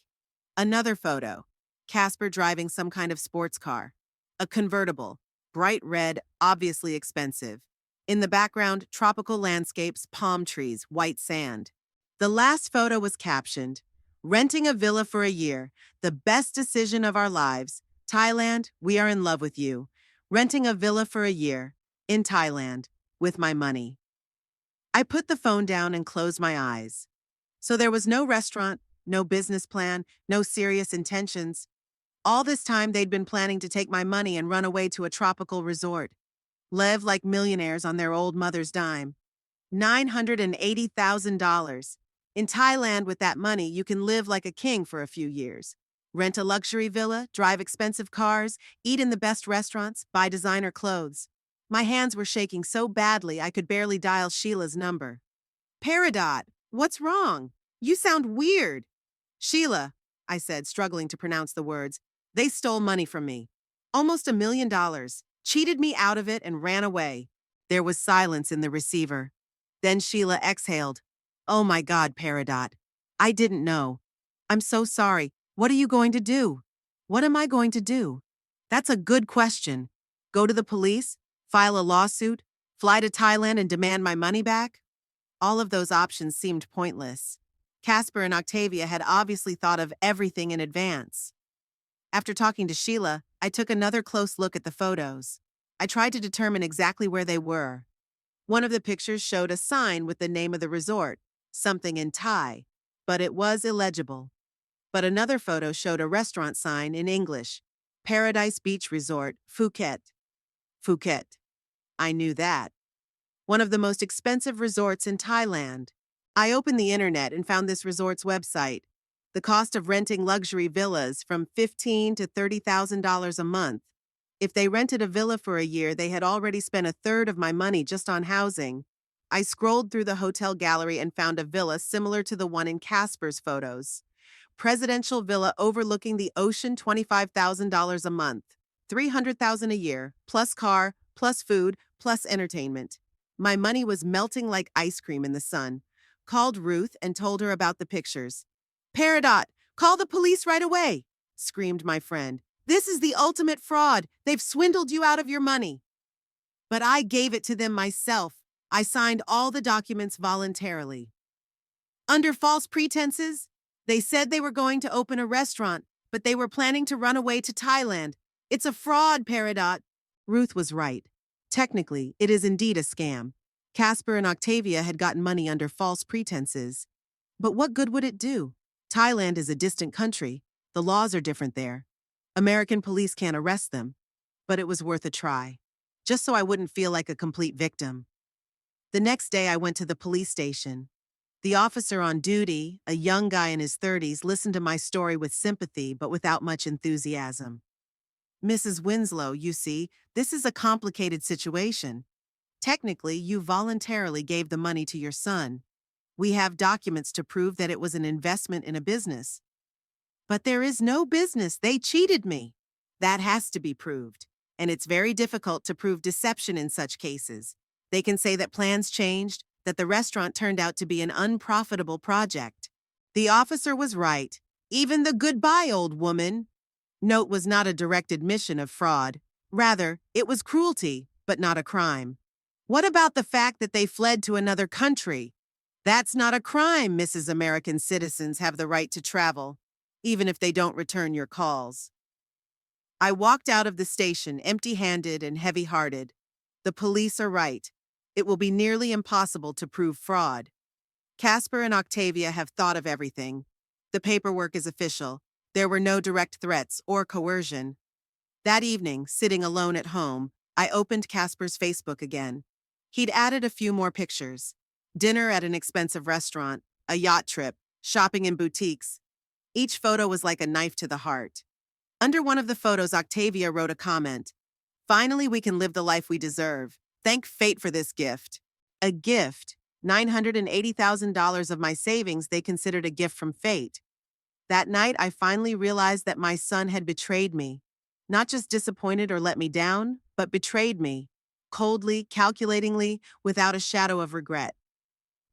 Another photo. Casper driving some kind of sports car. A convertible. Bright red, obviously expensive. In the background, tropical landscapes, palm trees, white sand. The last photo was captioned, "Renting a villa for a year, the best decision of our lives. Thailand, we are in love with you. Renting a villa for a year, in Thailand, with my money." I put the phone down and closed my eyes. So there was no restaurant, no business plan, no serious intentions. All this time they'd been planning to take my money and run away to a tropical resort. Live like millionaires on their old mother's dime. $980,000. In Thailand, with that money, you can live like a king for a few years. Rent a luxury villa, drive expensive cars, eat in the best restaurants, buy designer clothes. My hands were shaking so badly I could barely dial Sheila's number. Peridot, what's wrong? You sound weird. Sheila, I said, struggling to pronounce the words. They stole money from me. Almost $1 million. Cheated me out of it and ran away. There was silence in the receiver. Then Sheila exhaled. Oh my God, Peridot. I didn't know. I'm so sorry. What are you going to do? What am I going to do? That's a good question. Go to the police? File a lawsuit? Fly to Thailand and demand my money back? All of those options seemed pointless. Casper and Octavia had obviously thought of everything in advance. After talking to Sheila, I took another close look at the photos. I tried to determine exactly where they were. One of the pictures showed a sign with the name of the resort, something in Thai, but it was illegible. But another photo showed a restaurant sign in English, Paradise Beach Resort, Phuket. Phuket. I knew that. One of the most expensive resorts in Thailand. I opened the internet and found this resort's website. The cost of renting luxury villas from $15,000 to $30,000 a month. If they rented a villa for a year, they had already spent a third of my money just on housing. I scrolled through the hotel gallery and found a villa similar to the one in Casper's photos. Presidential villa overlooking the ocean, $25,000 a month. $300,000 a year, plus car, plus food, plus entertainment. My money was melting like ice cream in the sun. Called Ruth and told her about the pictures. Peridot, call the police right away, screamed my friend. This is the ultimate fraud. They've swindled you out of your money. But I gave it to them myself. I signed all the documents voluntarily. Under false pretenses, they said they were going to open a restaurant, but they were planning to run away to Thailand. It's a fraud, Peridot. Ruth was right. Technically, it is indeed a scam. Casper and Octavia had gotten money under false pretenses. But what good would it do? Thailand is a distant country. The laws are different there. American police can't arrest them. But it was worth a try, just so I wouldn't feel like a complete victim. The next day, I went to the police station. The officer on duty, a young guy in his 30s, listened to my story with sympathy but without much enthusiasm. Mrs. Winslow, you see, this is a complicated situation. Technically, you voluntarily gave the money to your son. We have documents to prove that it was an investment in a business. But there is no business. They cheated me. That has to be proved. And it's very difficult to prove deception in such cases. They can say that plans changed, that the restaurant turned out to be an unprofitable project. The officer was right. Even the goodbye, old woman note was not a direct admission of fraud. Rather, it was cruelty, but not a crime. What about the fact that they fled to another country? That's not a crime, Mrs. American citizens have the right to travel, even if they don't return your calls. I walked out of the station empty-handed and heavy-hearted. The police are right. It will be nearly impossible to prove fraud. Casper and Octavia have thought of everything. The paperwork is official. There were no direct threats or coercion. That evening, sitting alone at home, I opened Casper's Facebook again. He'd added a few more pictures. Dinner at an expensive restaurant, a yacht trip, shopping in boutiques. Each photo was like a knife to the heart. Under one of the photos, Octavia wrote a comment. Finally, we can live the life we deserve. Thank fate for this gift. A gift. $980,000 of my savings they considered a gift from fate. That night, I finally realized that my son had betrayed me. Not just disappointed or let me down, but betrayed me. Coldly, calculatingly, without a shadow of regret.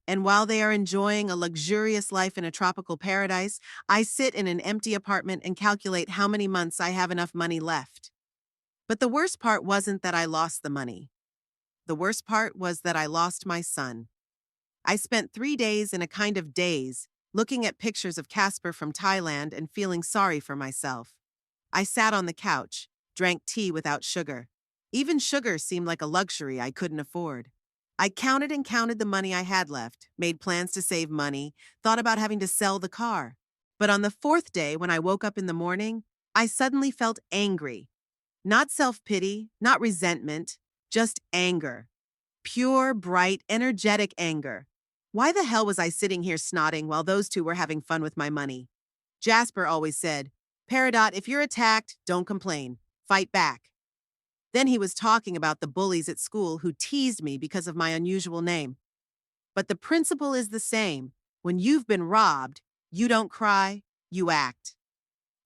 And while they are enjoying a luxurious life in a tropical paradise, I sit in an empty apartment and calculate how many months I have enough money left. But the worst part wasn't that I lost the money. The worst part was that I lost my son. I spent 3 days in a kind of daze, looking at pictures of Casper from Thailand and feeling sorry for myself. I sat on the couch, drank tea without sugar. Even sugar seemed like a luxury I couldn't afford. I counted and counted the money I had left, made plans to save money, thought about having to sell the car. But on the 4th day, when I woke up in the morning, I suddenly felt angry. Not self-pity, not resentment, just anger. Pure, bright, energetic anger. Why the hell was I sitting here snotting while those two were having fun with my money? Jasper always said, Peridot, if you're attacked, don't complain. Fight back. Then he was talking about the bullies at school who teased me because of my unusual name. But the principle is the same. When you've been robbed, you don't cry, you act.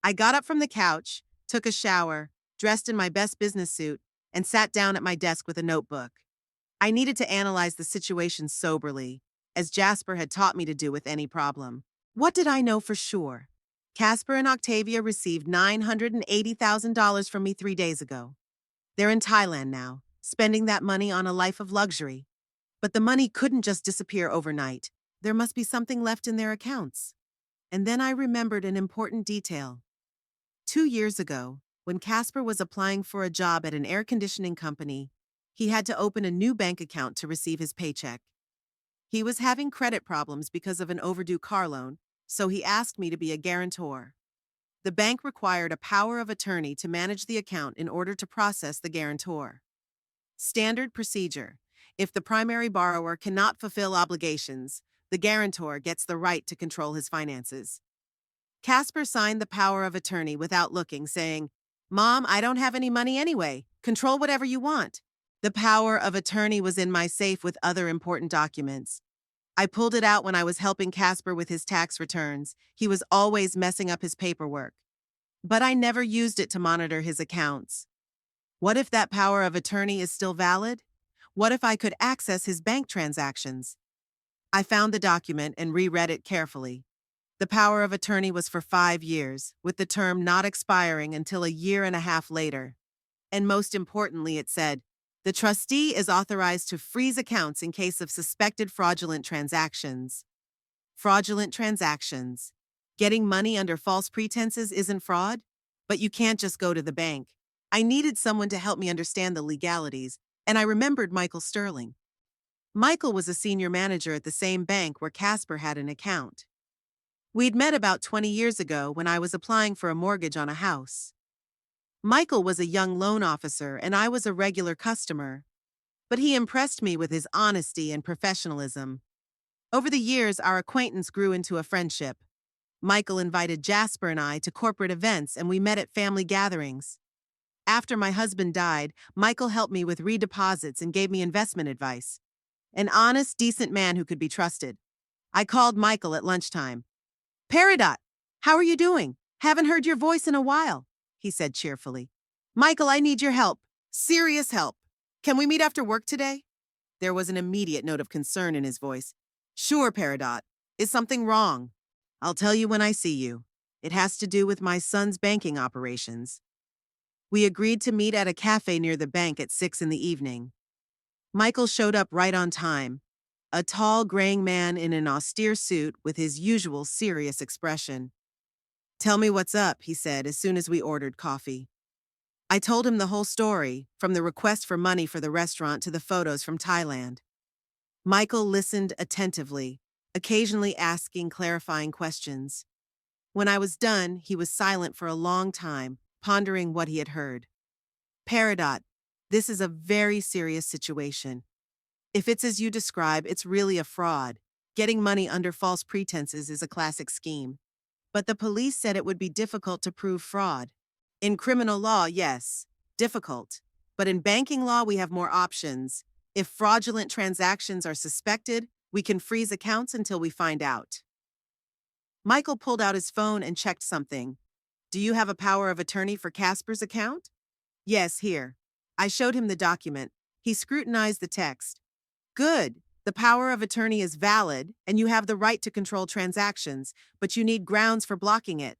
I got up from the couch, took a shower, dressed in my best business suit, and sat down at my desk with a notebook. I needed to analyze the situation soberly, as Jasper had taught me to do with any problem. What did I know for sure? Casper and Octavia received $980,000 from me 3 days ago. They're in Thailand now, spending that money on a life of luxury. But the money couldn't just disappear overnight. There must be something left in their accounts. And then I remembered an important detail. 2 years ago, when Casper was applying for a job at an air conditioning company, he had to open a new bank account to receive his paycheck. He was having credit problems because of an overdue car loan, so he asked me to be a guarantor. The bank required a power of attorney to manage the account in order to process the guarantor. Standard procedure. If the primary borrower cannot fulfill obligations, the guarantor gets the right to control his finances. Casper signed the power of attorney without looking, saying, "Mom, I don't have any money anyway. Control whatever you want." The power of attorney was in my safe with other important documents. I pulled it out when I was helping Casper with his tax returns. He was always messing up his paperwork. But I never used it to monitor his accounts. What if that power of attorney is still valid? What if I could access his bank transactions? I found the document and reread it carefully. The power of attorney was for 5 years, with the term not expiring until a year and a half later. And most importantly, it said, the trustee is authorized to freeze accounts in case of suspected fraudulent transactions. Fraudulent transactions. Getting money under false pretenses isn't fraud, but you can't just go to the bank. I needed someone to help me understand the legalities, and I remembered Michael Sterling. Michael was a senior manager at the same bank where Casper had an account. We'd met about 20 years ago when I was applying for a mortgage on a house. Michael was a young loan officer and I was a regular customer, but he impressed me with his honesty and professionalism. Over the years, our acquaintance grew into a friendship. Michael invited Jasper and I to corporate events and we met at family gatherings. After my husband died, Michael helped me with redeposits and gave me investment advice. An honest, decent man who could be trusted. I called Michael at lunchtime. "Peridot, how are you doing? Haven't heard your voice in a while," he said cheerfully. "Michael, I need your help. Serious help. Can we meet after work today?" There was an immediate note of concern in his voice. "Sure, Peridot. Is something wrong?" "I'll tell you when I see you. It has to do with my son's banking operations." We agreed to meet at a cafe near the bank at 6 in the evening. Michael showed up right on time. A tall, graying man in an austere suit with his usual serious expression. "Tell me what's up," he said as soon as we ordered coffee. I told him the whole story, from the request for money for the restaurant to the photos from Thailand. Michael listened attentively, occasionally asking clarifying questions. When I was done, he was silent for a long time, pondering what he had heard. "Peridot, this is a very serious situation. If it's as you describe, it's really a fraud. Getting money under false pretenses is a classic scheme. But the police said it would be difficult to prove fraud. In criminal law, yes, difficult. But in banking law, we have more options. If fraudulent transactions are suspected, we can freeze accounts until we find out." Michael pulled out his phone and checked something. "Do you have a power of attorney for Casper's account?" "Yes, here." I showed him the document. He scrutinized the text. "Good. The power of attorney is valid, and you have the right to control transactions, but you need grounds for blocking it."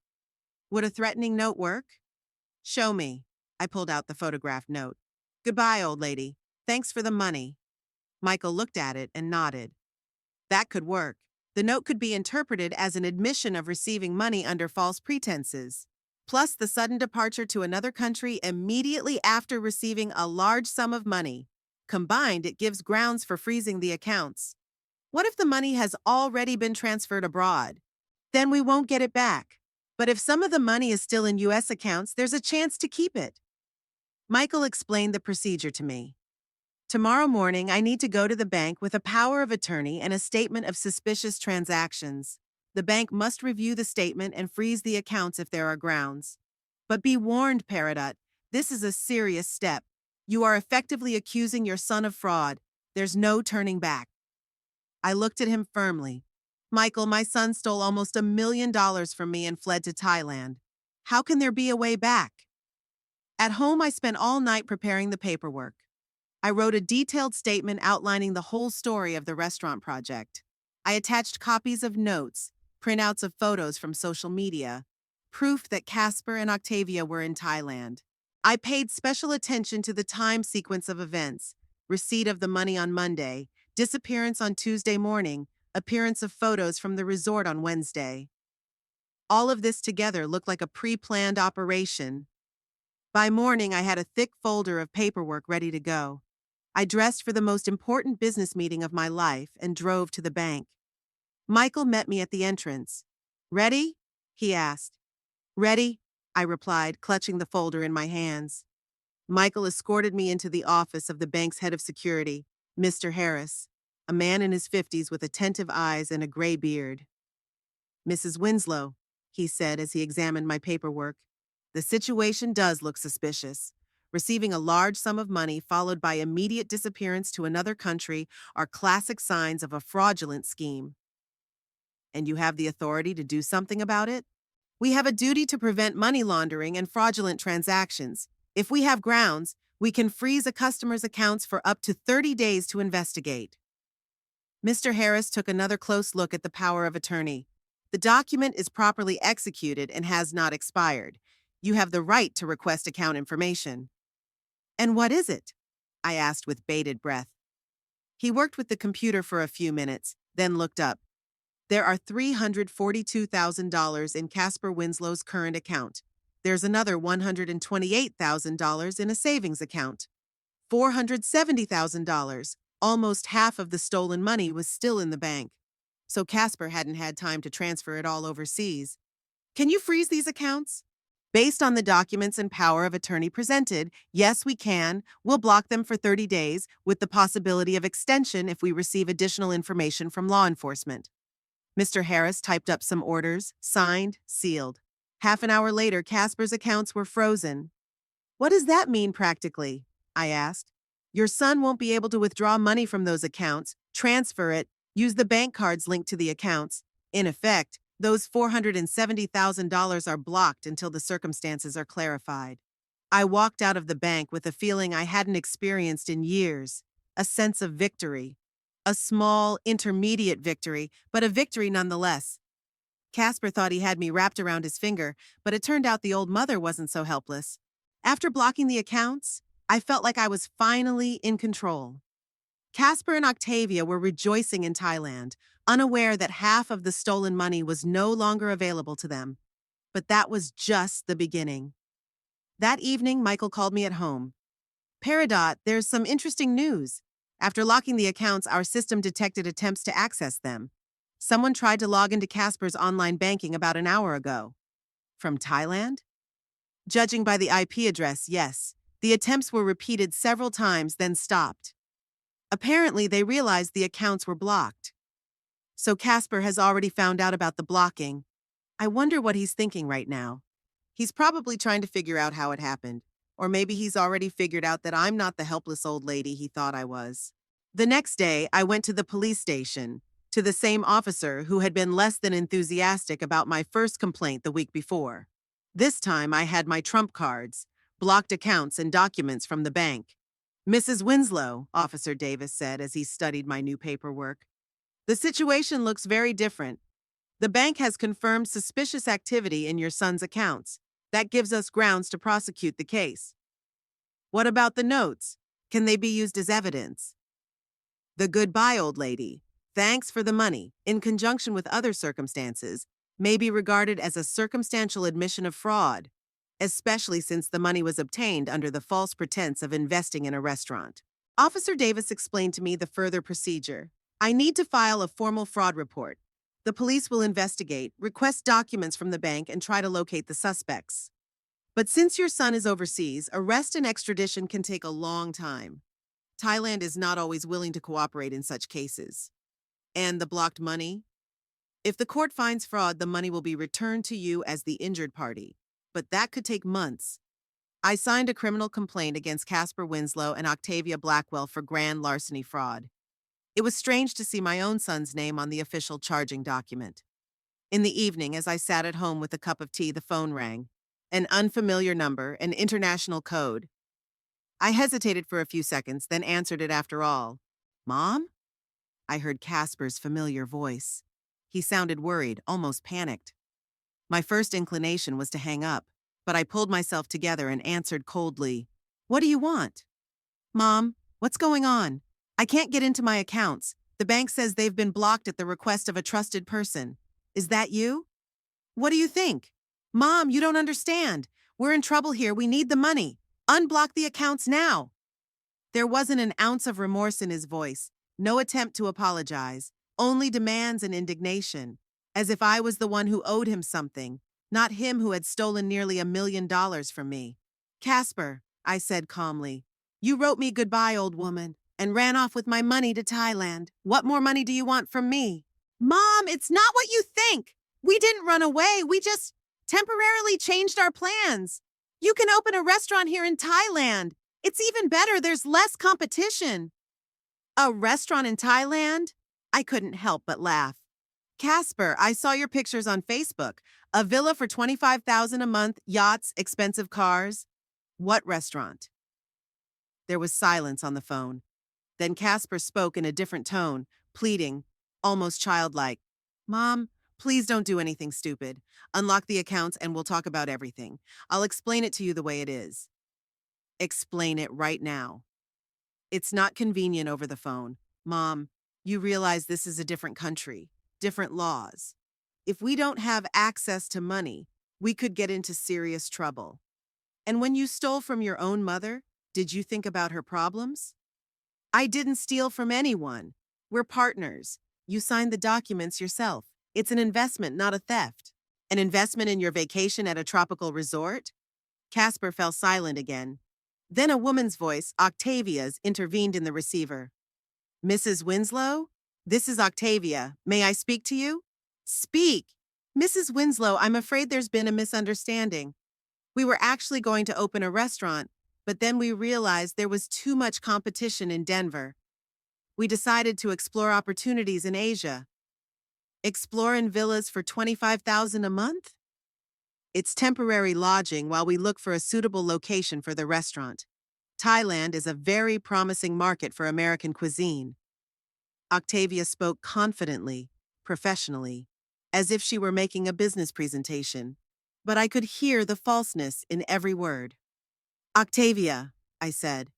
"Would a threatening note work?" "Show me." I pulled out the photographed note. "Goodbye, old lady. Thanks for the money." Michael looked at it and nodded. That could work. The note could be interpreted as an admission of receiving money under false pretenses. Plus the sudden departure to another country immediately after receiving a large sum of money. Combined, it gives grounds for freezing the accounts. What if the money has already been transferred abroad? Then we won't get it back. But if some of the money is still in U.S. accounts, there's a chance to keep it. Michael explained the procedure to me. Tomorrow morning, I need to go to the bank with a power of attorney and a statement of suspicious transactions. The bank must review the statement and freeze the accounts if there are grounds. But be warned, Peridot, this is a serious step. You are effectively accusing your son of fraud. There's no turning back. I looked at him firmly. "Michael, my son stole almost $1 million from me and fled to Thailand. How can there be a way back?" At home, I spent all night preparing the paperwork. I wrote a detailed statement outlining the whole story of the restaurant project. I attached copies of notes, printouts of photos from social media, proof that Casper and Octavia were in Thailand. I paid special attention to the time sequence of events, receipt of the money on Monday, Disappearance on Tuesday morning, appearance of photos from the resort on Wednesday. All of this together looked like a pre-planned operation. By morning, I had a thick folder of paperwork ready to go. I dressed for the most important business meeting of my life and drove to the bank. Michael met me at the entrance. "Ready?" he asked. "Ready," I replied, clutching the folder in my hands. Michael escorted me into the office of the bank's head of security, Mr. Harris, a man in his 50s with attentive eyes and a gray beard. "Mrs. Winslow," he said as he examined my paperwork, "the situation does look suspicious. Receiving a large sum of money followed by immediate disappearance to another country are classic signs of a fraudulent scheme. And you have the authority to do something about it? We have a duty to prevent money laundering and fraudulent transactions. If we have grounds, we can freeze a customer's accounts for up to 30 days to investigate." Mr. Harris took another close look at the power of attorney. "The document is properly executed and has not expired. You have the right to request account information." "And what is it?" I asked with bated breath. He worked with the computer for a few minutes, then looked up. "There are $342,000 in Casper Winslow's current account. There's another $128,000 in a savings account. $470,000, almost half of the stolen money, was still in the bank. So Casper hadn't had time to transfer it all overseas. Can you freeze these accounts?" "Based on the documents and power of attorney presented, yes, we can. We'll block them for 30 days, with the possibility of extension if we receive additional information from law enforcement." Mr. Harris typed up some orders, signed, sealed. Half an hour later, Casper's accounts were frozen. "What does that mean practically?" I asked. "Your son won't be able to withdraw money from those accounts, transfer it, use the bank cards linked to the accounts. In effect, those $470,000 are blocked until the circumstances are clarified." I walked out of the bank with a feeling I hadn't experienced in years, a sense of victory. A small, intermediate victory, but a victory nonetheless. Casper thought he had me wrapped around his finger, but it turned out the old mother wasn't so helpless. After blocking the accounts, I felt like I was finally in control. Casper and Octavia were rejoicing in Thailand, unaware that half of the stolen money was no longer available to them. But that was just the beginning. That evening, Michael called me at home. "Peridot, there's some interesting news. After locking the accounts, our system detected attempts to access them. Someone tried to log into Casper's online banking about an hour ago." "From Thailand?" "Judging by the IP address, yes. The attempts were repeated several times, then stopped. Apparently, they realized the accounts were blocked. So Casper has already found out about the blocking. I wonder what he's thinking right now. He's probably trying to figure out how it happened. Or maybe he's already figured out that I'm not the helpless old lady he thought I was." The next day, I went to the police station, to the same officer who had been less than enthusiastic about my first complaint the week before. This time, I had my trump cards, blocked accounts, and documents from the bank. "Mrs. Winslow," Officer Davis said as he studied my new paperwork, "the situation looks very different. The bank has confirmed suspicious activity in your son's accounts. That gives us grounds to prosecute the case." "What about the notes? Can they be used as evidence?" "The goodbye, old lady. Thanks for the money, in conjunction with other circumstances, may be regarded as a circumstantial admission of fraud, especially since the money was obtained under the false pretense of investing in a restaurant." Officer Davis explained to me the further procedure. "I need to file a formal fraud report. The police will investigate, request documents from the bank, and try to locate the suspects. But since your son is overseas, arrest and extradition can take a long time. Thailand is not always willing to cooperate in such cases." "And the blocked money?" "If the court finds fraud, the money will be returned to you as the injured party. But that could take months." I signed a criminal complaint against Casper Winslow and Octavia Blackwell for grand larceny fraud. It was strange to see my own son's name on the official charging document. In the evening, as I sat at home with a cup of tea, the phone rang. An unfamiliar number, an international code. I hesitated for a few seconds, then answered it after all. "Mom?" I heard Casper's familiar voice. He sounded worried, almost panicked. My first inclination was to hang up, but I pulled myself together and answered coldly, "What do you want?" "Mom, what's going on?" I can't get into my accounts. The bank says they've been blocked at the request of a trusted person. Is that you? What do you think? Mom, you don't understand. We're in trouble here. We need the money. Unblock the accounts now. There wasn't an ounce of remorse in his voice, no attempt to apologize, only demands and indignation, as if I was the one who owed him something, not him who had stolen nearly $1 million from me. Casper, I said calmly, you wrote me goodbye, old woman, and ran off with my money to Thailand. What more money do you want from me? Mom, it's not what you think. We didn't run away. We just temporarily changed our plans. You can open a restaurant here in Thailand. It's even better, there's less competition. A restaurant in Thailand? I couldn't help but laugh. Casper, I saw your pictures on Facebook. A villa for $25,000 a month, yachts, expensive cars. What restaurant? There was silence on the phone. Then Casper spoke in a different tone, pleading, almost childlike. Mom, please don't do anything stupid. Unlock the accounts and we'll talk about everything. I'll explain it to you the way it is. Explain it right now. It's not convenient over the phone. Mom, you realize this is a different country, different laws. If we don't have access to money, we could get into serious trouble. And when you stole from your own mother, did you think about her problems? I didn't steal from anyone. We're partners. You signed the documents yourself. It's an investment, not a theft. An investment in your vacation at a tropical resort? Casper fell silent again. Then a woman's voice, Octavia's, intervened in the receiver. Mrs. Winslow? This is Octavia. May I speak to you? Speak! Mrs. Winslow, I'm afraid there's been a misunderstanding. We were actually going to open a restaurant, but then we realized there was too much competition in Denver. We decided to explore opportunities in Asia. Explore in villas for $25,000 a month? It's temporary lodging while we look for a suitable location for the restaurant. Thailand is a very promising market for American cuisine. Octavia spoke confidently, professionally, as if she were making a business presentation, but I could hear the falseness in every word. Octavia, I said,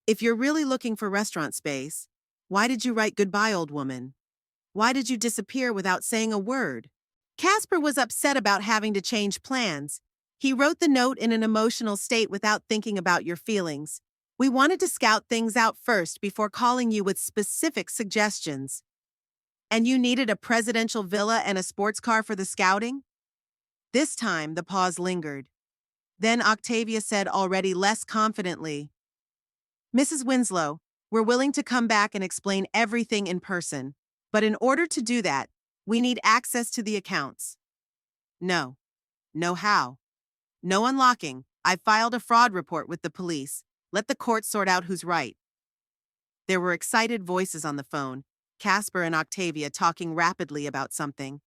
if you're really looking for restaurant space, why did you write goodbye, old woman? Why did you disappear without saying a word? Casper was upset about having to change plans. He wrote the note in an emotional state without thinking about your feelings. We wanted to scout things out first before calling you with specific suggestions. And you needed a presidential villa and a sports car for the scouting? This time, the pause lingered. Then Octavia said already less confidently, Mrs. Winslow, we're willing to come back and explain everything in person, but in order to do that, we need access to the accounts. No. No how. No unlocking. I've filed a fraud report with the police. Let the courts sort out who's right. There were excited voices on the phone, Casper and Octavia talking rapidly about something.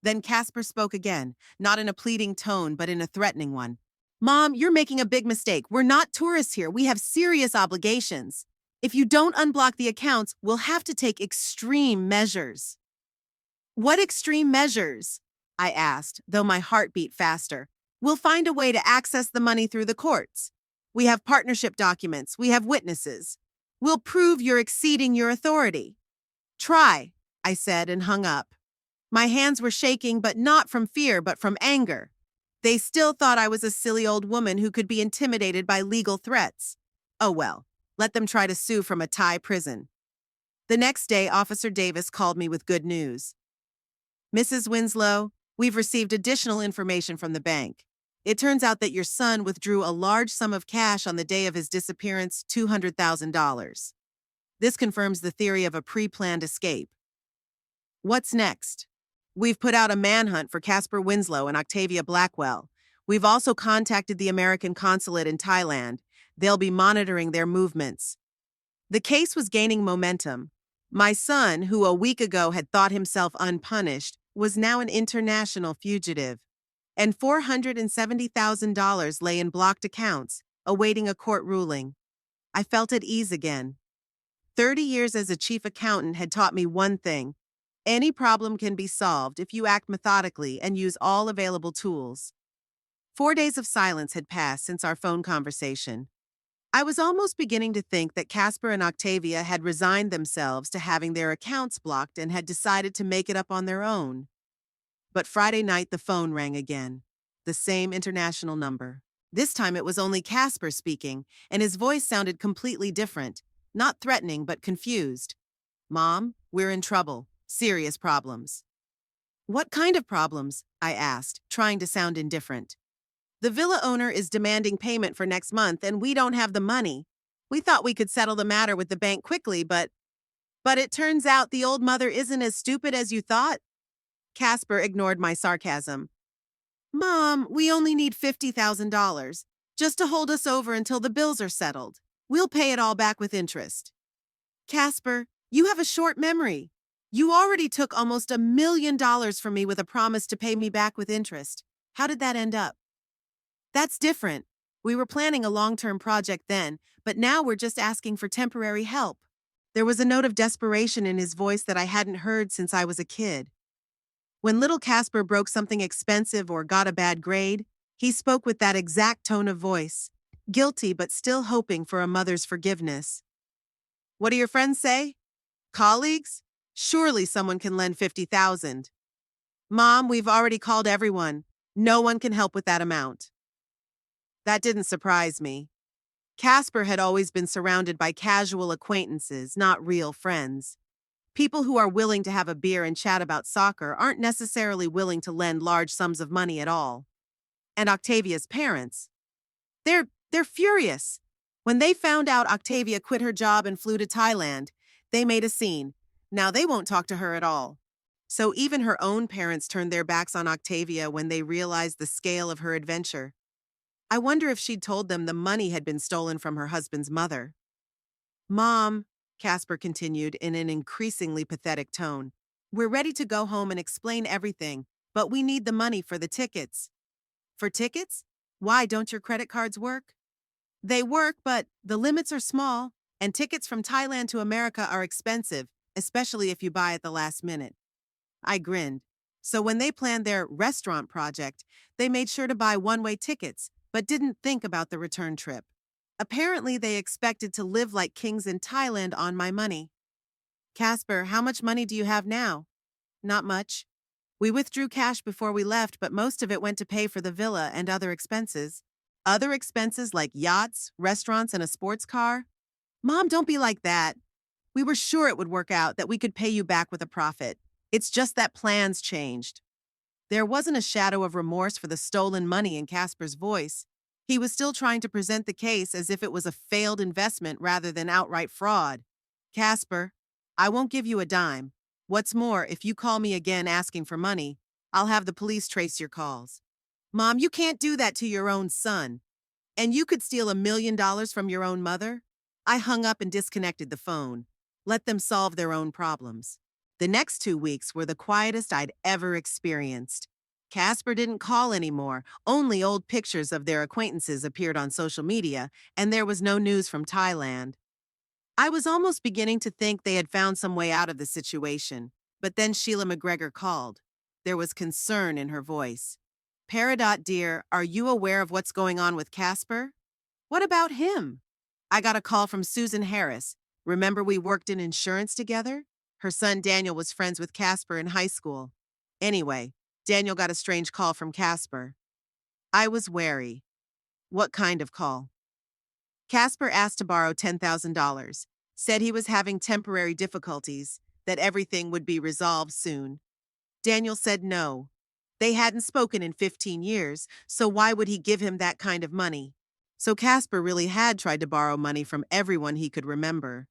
Then Casper spoke again, not in a pleading tone, but in a threatening one. Mom, you're making a big mistake. We're not tourists here. We have serious obligations. If you don't unblock the accounts, we'll have to take extreme measures. What extreme measures? I asked, though my heart beat faster. We'll find a way to access the money through the courts. We have partnership documents. We have witnesses. We'll prove you're exceeding your authority. Try, I said and hung up. My hands were shaking, but not from fear, but from anger. They still thought I was a silly old woman who could be intimidated by legal threats. Oh well, let them try to sue from a Thai prison. The next day, Officer Davis called me with good news. Mrs. Winslow, we've received additional information from the bank. It turns out that your son withdrew a large sum of cash on the day of his disappearance, $200,000. This confirms the theory of a pre-planned escape. What's next? We've put out a manhunt for Casper Winslow and Octavia Blackwell. We've also contacted the American consulate in Thailand. They'll be monitoring their movements. The case was gaining momentum. My son, who a week ago had thought himself unpunished, was now an international fugitive. And $470,000 lay in blocked accounts, awaiting a court ruling. I felt at ease again. 30 years as a chief accountant had taught me one thing. Any problem can be solved if you act methodically and use all available tools. 4 days of silence had passed since our phone conversation. I was almost beginning to think that Casper and Octavia had resigned themselves to having their accounts blocked and had decided to make it up on their own. But Friday night the phone rang again. The same international number. This time it was only Casper speaking, and his voice sounded completely different. Not threatening, but confused. "Mom, we're in trouble. Serious problems." "What kind of problems?" I asked, trying to sound indifferent. "The villa owner is demanding payment for next month, and we don't have the money. We thought we could settle the matter with the bank quickly, but it turns out the old mother isn't as stupid as you thought." Casper ignored my sarcasm. "Mom, we only need $50,000, just to hold us over until the bills are settled. We'll pay it all back with interest." "Casper, you have a short memory. You already took almost $1 million from me with a promise to pay me back with interest. How did that end up?" "That's different. We were planning a long-term project then, but now we're just asking for temporary help." There was a note of desperation in his voice that I hadn't heard since I was a kid. When little Casper broke something expensive or got a bad grade, he spoke with that exact tone of voice, guilty but still hoping for a mother's forgiveness. "What do your friends say? Colleagues? Surely someone can lend 50,000. Mom, we've already called everyone. No one can help with that amount." That didn't surprise me. Casper had always been surrounded by casual acquaintances, not real friends. People who are willing to have a beer and chat about soccer aren't necessarily willing to lend large sums of money at all. And Octavia's parents, they're furious. When they found out Octavia quit her job and flew to Thailand, they made a scene. Now they won't talk to her at all. So even her own parents turned their backs on Octavia when they realized the scale of her adventure. I wonder if she'd told them the money had been stolen from her husband's mother. "Mom," Casper continued in an increasingly pathetic tone, "we're ready to go home and explain everything, but we need the money for the tickets." "For tickets? Why, don't your credit cards work?" "They work, but the limits are small, and tickets from Thailand to America are expensive, especially if you buy at the last minute." I grinned. So when they planned their restaurant project, they made sure to buy one-way tickets, but didn't think about the return trip. Apparently, they expected to live like kings in Thailand on my money. "Casper, how much money do you have now?" "Not much. We withdrew cash before we left, but most of it went to pay for the villa and other expenses." "Other expenses like yachts, restaurants, and a sports car?" "Mom, don't be like that. We were sure it would work out, that we could pay you back with a profit. It's just that plans changed." There wasn't a shadow of remorse for the stolen money in Casper's voice. He was still trying to present the case as if it was a failed investment rather than outright fraud. "Casper, I won't give you a dime. What's more, if you call me again asking for money, I'll have the police trace your calls." "Mom, you can't do that to your own son. And you could steal $1 million from your own mother?" I hung up and disconnected the phone. Let them solve their own problems. The next 2 weeks were the quietest I'd ever experienced. Casper didn't call anymore. Only old pictures of their acquaintances appeared on social media, and there was no news from Thailand. I was almost beginning to think they had found some way out of the situation, but then Sheila McGregor called. There was concern in her voice. "Peridot, dear, are you aware of what's going on with Casper?" "What about him?" "I got a call from Susan Harris. Remember we worked in insurance together? Her son Daniel was friends with Casper in high school. Anyway, Daniel got a strange call from Casper." I was wary. "What kind of call?" "Casper asked to borrow $10,000, said he was having temporary difficulties, that everything would be resolved soon. Daniel said no. They hadn't spoken in 15 years, so why would he give him that kind of money? So Casper really had tried to borrow money from everyone he could remember.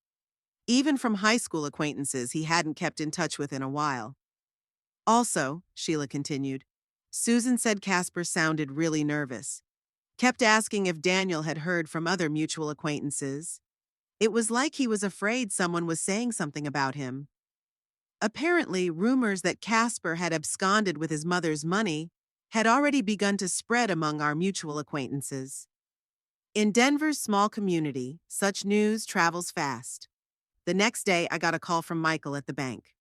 Even from high school acquaintances he hadn't kept in touch with in a while. Also," Sheila continued, "Susan said Casper sounded really nervous. Kept asking if Daniel had heard from other mutual acquaintances. It was like he was afraid someone was saying something about him. Apparently, rumors that Casper had absconded with his mother's money had already begun to spread among our mutual acquaintances. In Denver's small community, such news travels fast. The next day, I got a call from Michael at the bank.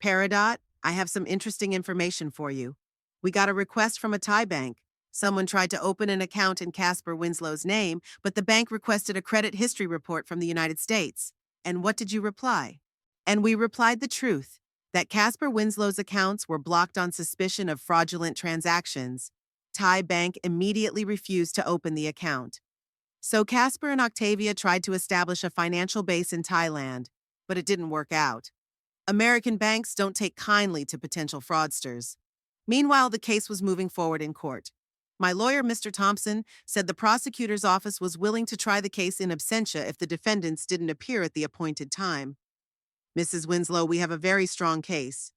"Peridot, I have some interesting information for you. We got a request from a Thai bank. Someone tried to open an account in Casper Winslow's name, but the bank requested a credit history report from the United States. And what did you reply? And we replied the truth, that Casper Winslow's accounts were blocked on suspicion of fraudulent transactions. Thai Bank immediately refused to open the account. So Casper and Octavia tried to establish a financial base in Thailand, but it didn't work out. American banks don't take kindly to potential fraudsters. Meanwhile, the case was moving forward in court. My lawyer, Mr. Thompson, said the prosecutor's office was willing to try the case in absentia if the defendants didn't appear at the appointed time. Mrs. Winslow, we have a very strong case,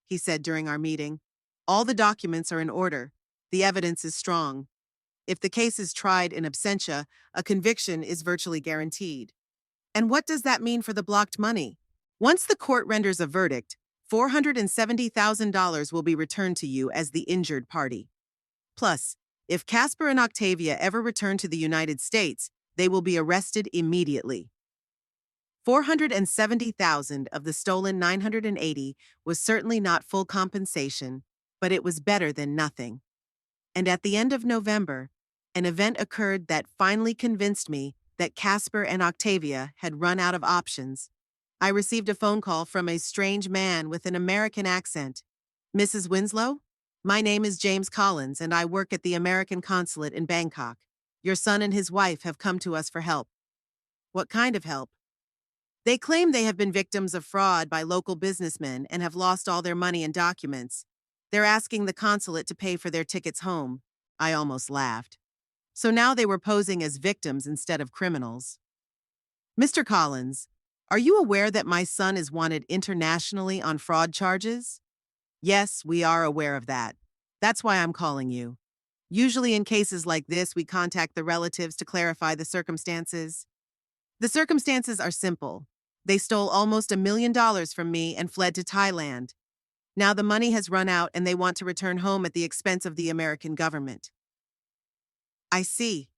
he said during our meeting. All the documents are in order. The evidence is strong. If the case is tried in absentia, a conviction is virtually guaranteed. And what does that mean for the blocked money? Once the court renders a verdict, $470,000 will be returned to you as the injured party. Plus, if Casper and Octavia ever return to the United States, they will be arrested immediately. $470,000 of the stolen $980 was certainly not full compensation, but it was better than nothing. And at the end of November, an event occurred that finally convinced me that Casper and Octavia had run out of options. I received a phone call from a strange man with an American accent. Mrs. Winslow? My name is James Collins, and I work at the American consulate in Bangkok. Your son and his wife have come to us for help. What kind of help? They claim they have been victims of fraud by local businessmen and have lost all their money and documents. They're asking the consulate to pay for their tickets home. I almost laughed. So now they were posing as victims instead of criminals. Mr. Collins, are you aware that my son is wanted internationally on fraud charges? Yes, we are aware of that. That's why I'm calling you. Usually in cases like this, we contact the relatives to clarify the circumstances. The circumstances are simple. They stole almost $1 million from me and fled to Thailand. Now the money has run out and they want to return home at the expense of the American government. I see.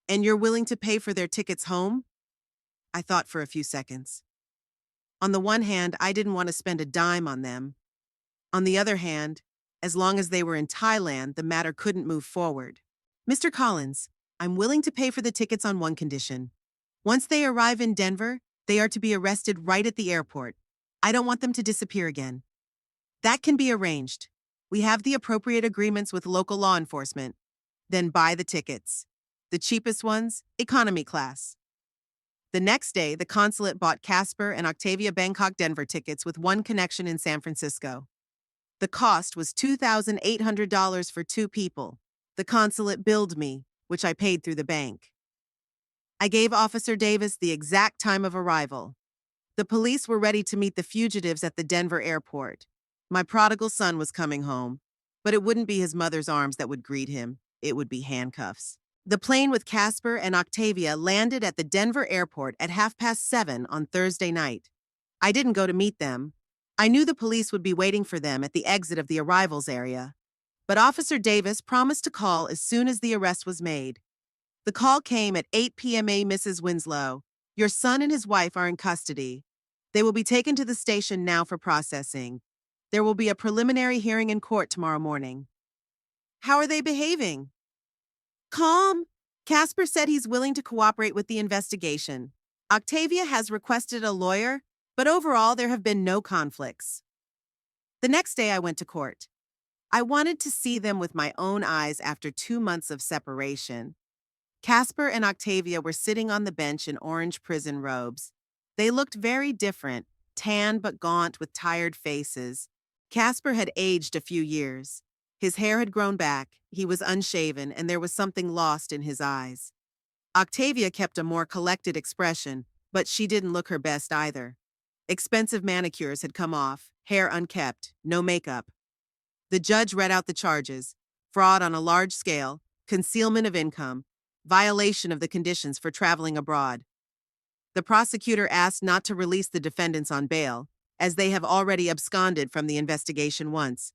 And you're willing to pay for their tickets home? I thought for a few seconds. On the one hand, I didn't want to spend a dime on them. On the other hand, as long as they were in Thailand, the matter couldn't move forward. Mr. Collins, I'm willing to pay for the tickets on one condition. Once they arrive in Denver, they are to be arrested right at the airport. I don't want them to disappear again. That can be arranged. We have the appropriate agreements with local law enforcement. Then buy the tickets. The cheapest ones, economy class. The next day, the consulate bought Casper and Octavia Bangkok Denver tickets with one connection in San Francisco. The cost was $2,800 for 2 people. The consulate billed me, which I paid through the bank. I gave Officer Davis the exact time of arrival. The police were ready to meet the fugitives at the Denver airport. My prodigal son was coming home, but it wouldn't be his mother's arms that would greet him. It would be handcuffs. The plane with Casper and Octavia landed at the Denver airport at 7:30 on Thursday night. I didn't go to meet them. I knew the police would be waiting for them at the exit of the arrivals area. But Officer Davis promised to call as soon as the arrest was made. The call came at 8 p.m. Mrs. Winslow. Your son and his wife are in custody. They will be taken to the station now for processing. There will be a preliminary hearing in court tomorrow morning. How are they behaving? Calm. Casper said he's willing to cooperate with the investigation. Octavia has requested a lawyer, but overall there have been no conflicts. The next day I went to court. I wanted to see them with my own eyes after 2 months of separation. Casper and Octavia were sitting on the bench in orange prison robes. They looked very different, tan but gaunt with tired faces. Casper had aged a few years. His hair had grown back, he was unshaven, and there was something lost in his eyes. Octavia kept a more collected expression, but she didn't look her best either. Expensive manicures had come off, hair unkept, no makeup. The judge read out the charges: fraud on a large scale, concealment of income, violation of the conditions for traveling abroad. The prosecutor asked not to release the defendants on bail, as they have already absconded from the investigation once.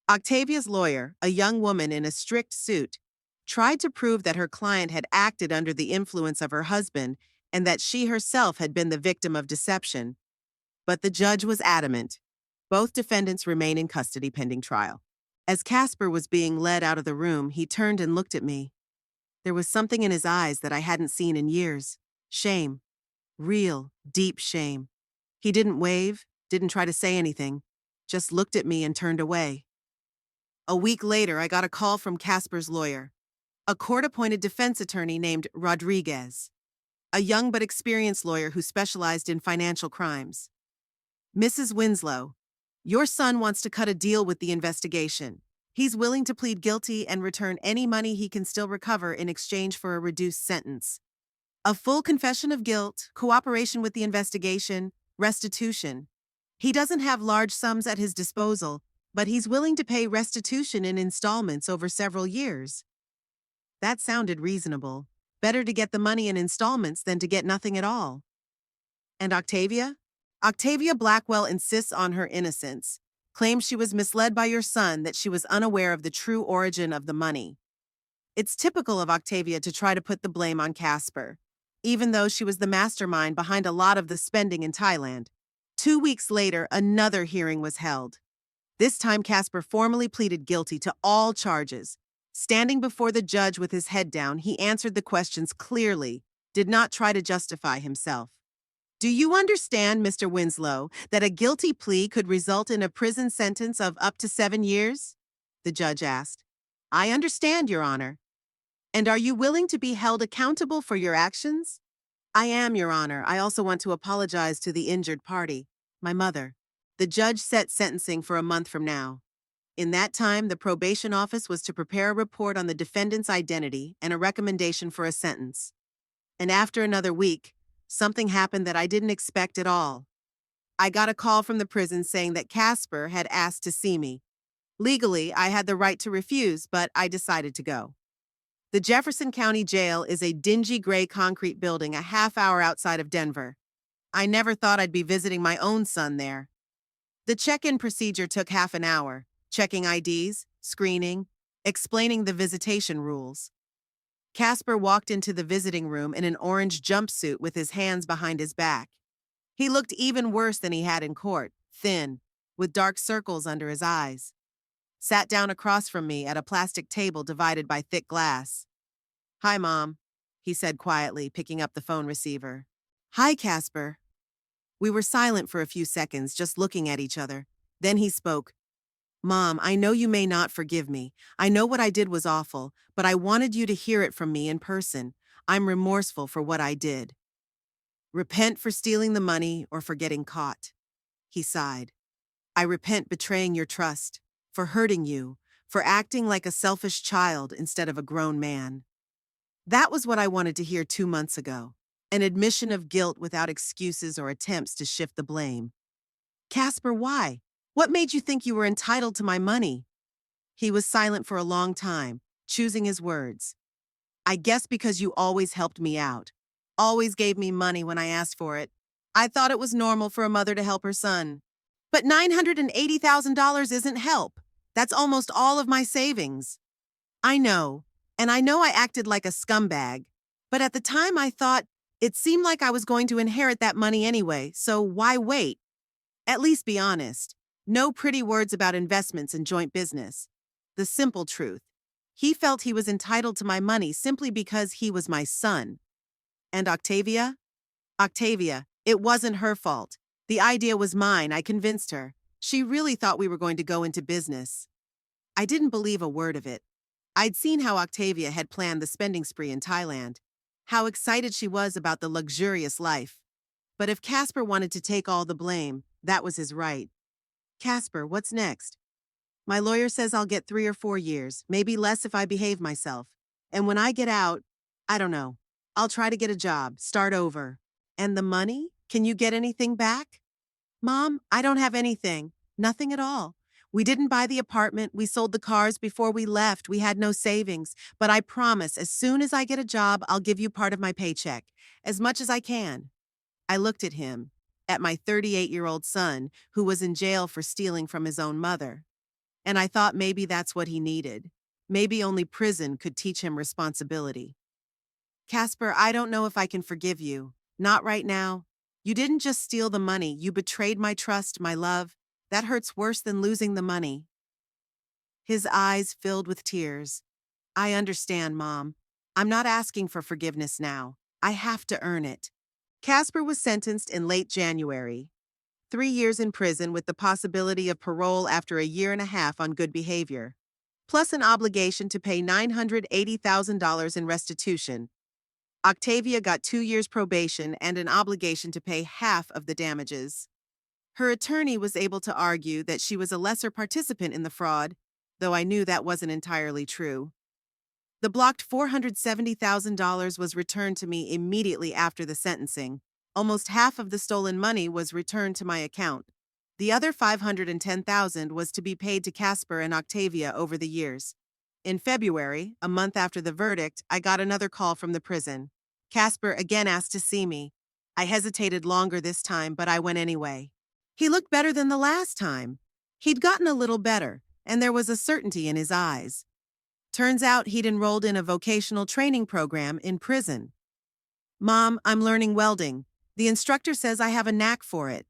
Octavia's lawyer, a young woman in a strict suit, tried to prove that her client had acted under the influence of her husband and that she herself had been the victim of deception. But the judge was adamant. Both defendants remain in custody pending trial. As Casper was being led out of the room, he turned and looked at me. There was something in his eyes that I hadn't seen in years. Shame. Real, deep shame. He didn't wave, didn't try to say anything, just looked at me and turned away. A week later, I got a call from Casper's lawyer, a court-appointed defense attorney named Rodriguez, a young but experienced lawyer who specialized in financial crimes. Mrs. Winslow, your son wants to cut a deal with the investigation. He's willing to plead guilty and return any money he can still recover in exchange for a reduced sentence. A full confession of guilt, cooperation with the investigation, restitution. He doesn't have large sums at his disposal, but he's willing to pay restitution in installments over several years. That sounded reasonable. Better to get the money in installments than to get nothing at all. And Octavia? Octavia Blackwell insists on her innocence, claims she was misled by your son, that she was unaware of the true origin of the money. It's typical of Octavia to try to put the blame on Casper, even though she was the mastermind behind a lot of the spending in Thailand. 2 weeks later, another hearing was held. This time, Casper formally pleaded guilty to all charges. Standing before the judge with his head down, he answered the questions clearly, did not try to justify himself. Do you understand, Mr. Winslow, that a guilty plea could result in a prison sentence of up to 7 years? The judge asked. I understand, Your Honor. And are you willing to be held accountable for your actions? I am, Your Honor. I also want to apologize to the injured party, my mother. The judge set sentencing for a month from now. In that time, the probation office was to prepare a report on the defendant's identity and a recommendation for a sentence. And after another week, something happened that I didn't expect at all. I got a call from the prison saying that Casper had asked to see me. Legally, I had the right to refuse, but I decided to go. The Jefferson County Jail is a dingy gray concrete building a half-hour outside of Denver. I never thought I'd be visiting my own son there. The check-in procedure took half an hour, checking IDs, screening, explaining the visitation rules. Casper walked into the visiting room in an orange jumpsuit with his hands behind his back. He looked even worse than he had in court, thin, with dark circles under his eyes. Sat down across from me at a plastic table divided by thick glass. Hi, Mom, he said quietly, picking up the phone receiver. Hi, Casper. We were silent for a few seconds, just looking at each other. Then he spoke. Mom, I know you may not forgive me. I know what I did was awful, but I wanted you to hear it from me in person. I'm remorseful for what I did. Repent for stealing the money or for getting caught. He sighed. I repent betraying your trust, for hurting you, for acting like a selfish child instead of a grown man. That was what I wanted to hear 2 months ago. An admission of guilt without excuses or attempts to shift the blame. Casper, why? What made you think you were entitled to my money? He was silent for a long time, choosing his words. I guess because you always helped me out. Always gave me money when I asked for it. I thought it was normal for a mother to help her son. But $980,000 isn't help. That's almost all of my savings. I know, and I know I acted like a scumbag. But at the time I thought, it seemed like I was going to inherit that money anyway, so why wait? At least be honest. No pretty words about investments and joint business. The simple truth. He felt he was entitled to my money simply because he was my son. And Octavia? Octavia, it wasn't her fault. The idea was mine, I convinced her. She really thought we were going to go into business. I didn't believe a word of it. I'd seen how Octavia had planned the spending spree in Thailand, how excited she was about the luxurious life. But if Casper wanted to take all the blame, that was his right. Casper, what's next? My lawyer says I'll get 3 or 4 years, maybe less if I behave myself. And when I get out, I don't know. I'll try to get a job, start over. And the money? Can you get anything back? Mom, I don't have anything. Nothing at all. We didn't buy the apartment. We sold the cars before we left. We had no savings. But I promise, as soon as I get a job, I'll give you part of my paycheck. As much as I can. I looked at him, at my 38-year-old son, who was in jail for stealing from his own mother. And I thought maybe that's what he needed. Maybe only prison could teach him responsibility. Casper, I don't know if I can forgive you. Not right now. You didn't just steal the money. You betrayed my trust, my love. That hurts worse than losing the money. his eyes filled with tears. I understand, Mom. I'm not asking for forgiveness now. I have to earn it. Casper was sentenced in late January. 3 years in prison with the possibility of parole after a year and a half on good behavior, plus an obligation to pay $980,000 in restitution. Octavia got 2 years probation and an obligation to pay half of the damages. Her attorney was able to argue that she was a lesser participant in the fraud, though I knew that wasn't entirely true. The blocked $470,000 was returned to me immediately after the sentencing. Almost half of the stolen money was returned to my account. The other $510,000 was to be paid to Casper and Octavia over the years. In February, a month after the verdict, I got another call from the prison. Casper again asked to see me. I hesitated longer this time, but I went anyway. He looked better than the last time. He'd gotten a little better, and there was a certainty in his eyes. Turns out he'd enrolled in a vocational training program in prison. Mom, I'm learning welding. The instructor says I have a knack for it.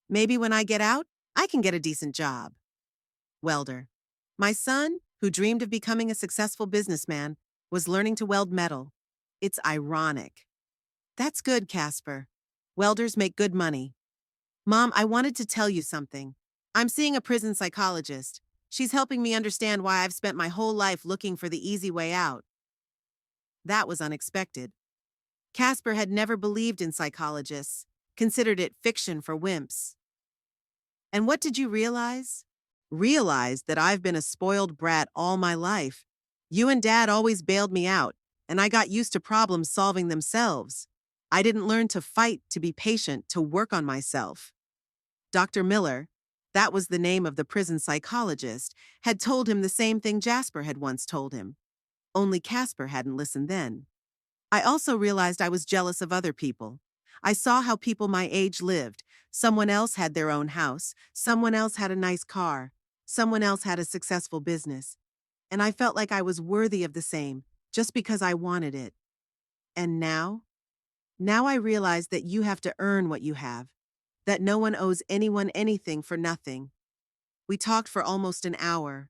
Maybe when I get out, I can get a decent job. Welder. My son, who dreamed of becoming a successful businessman, was learning to weld metal. It's ironic. That's good, Casper. Welders make good money. Mom, I wanted to tell you something. I'm seeing a prison psychologist. She's helping me understand why I've spent my whole life looking for the easy way out. That was unexpected. Casper had never believed in psychologists, considered it fiction for wimps. And what did you realize? Realized that I've been a spoiled brat all my life. You and Dad always bailed me out, and I got used to problems solving themselves. I didn't learn to fight, to be patient, to work on myself. Dr. Miller, that was the name of the prison psychologist, had told him the same thing Jasper had once told him. Only Casper hadn't listened then. I also realized I was jealous of other people. I saw how people my age lived. Someone else had their own house. Someone else had a nice car. Someone else had a successful business. And I felt like I was worthy of the same, just because I wanted it. And now? Now I realize that you have to earn what you have. That no one owes anyone anything for nothing. We talked for almost an hour.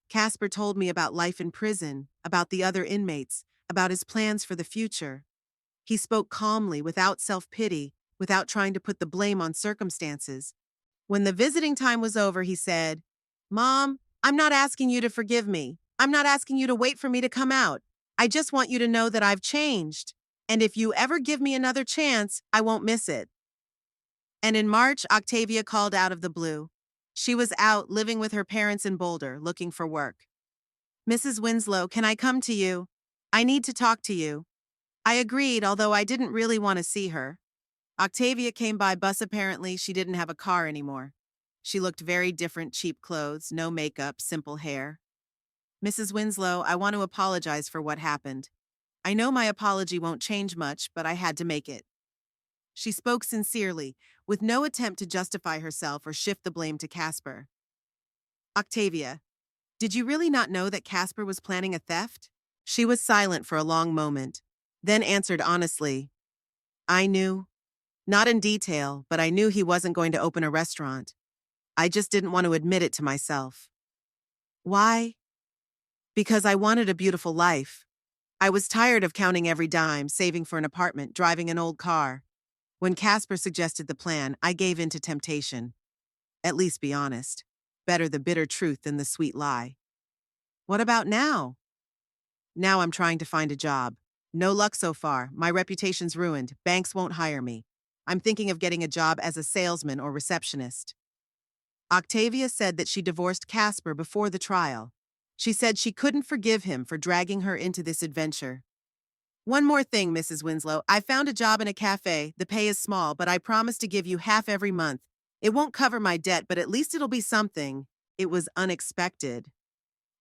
Casper told me about life in prison, about the other inmates, about his plans for the future. He spoke calmly, without self-pity, without trying to put the blame on circumstances. When the visiting time was over, he said, "Mom, I'm not asking you to forgive me. I'm not asking you to wait for me to come out. I just want you to know that I've changed. And if you ever give me another chance, I won't miss it." And in March, Octavia called out of the blue. She was out living with her parents in Boulder, looking for work. "Mrs. Winslow, can I come to you? I need to talk to you." I agreed, although I didn't really want to see her. Octavia came by bus. Apparently, she didn't have a car anymore. She looked very different, cheap clothes, no makeup, simple hair. "Mrs. Winslow, I want to apologize for what happened. I know my apology won't change much, but I had to make it." She spoke sincerely, with no attempt to justify herself or shift the blame to Casper. "Octavia, did you really not know that Casper was planning a theft?" She was silent for a long moment, then answered honestly, "I knew. Not in detail, but I knew he wasn't going to open a restaurant. I just didn't want to admit it to myself." "Why?" "Because I wanted a beautiful life. I was tired of counting every dime, saving for an apartment, driving an old car. When Casper suggested the plan, I gave in to temptation. At least be honest. Better the bitter truth than the sweet lie." "What about now?" "Now I'm trying to find a job. No luck so far. My reputation's ruined. Banks won't hire me. I'm thinking of getting a job as a salesman or receptionist." Octavia said that she divorced Casper before the trial. She said she couldn't forgive him for dragging her into this adventure. "One more thing, Mrs. Winslow. I found a job in a cafe. The pay is small, but I promise to give you half every month. It won't cover my debt, but at least it'll be something." It was unexpected.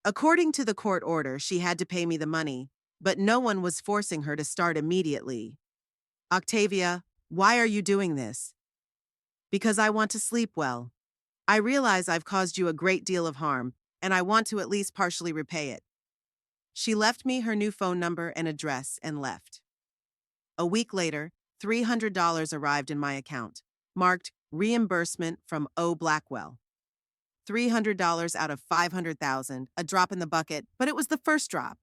According to the court order, she had to pay me the money, but no one was forcing her to start immediately. "Octavia, why are you doing this?" "Because I want to sleep well. I realize I've caused you a great deal of harm, and I want to at least partially repay it." She left me her new phone number and address and left. A week later, $300 arrived in my account, marked reimbursement from O. Blackwell. $300 out of 500,000, a drop in the bucket, but it was the first drop.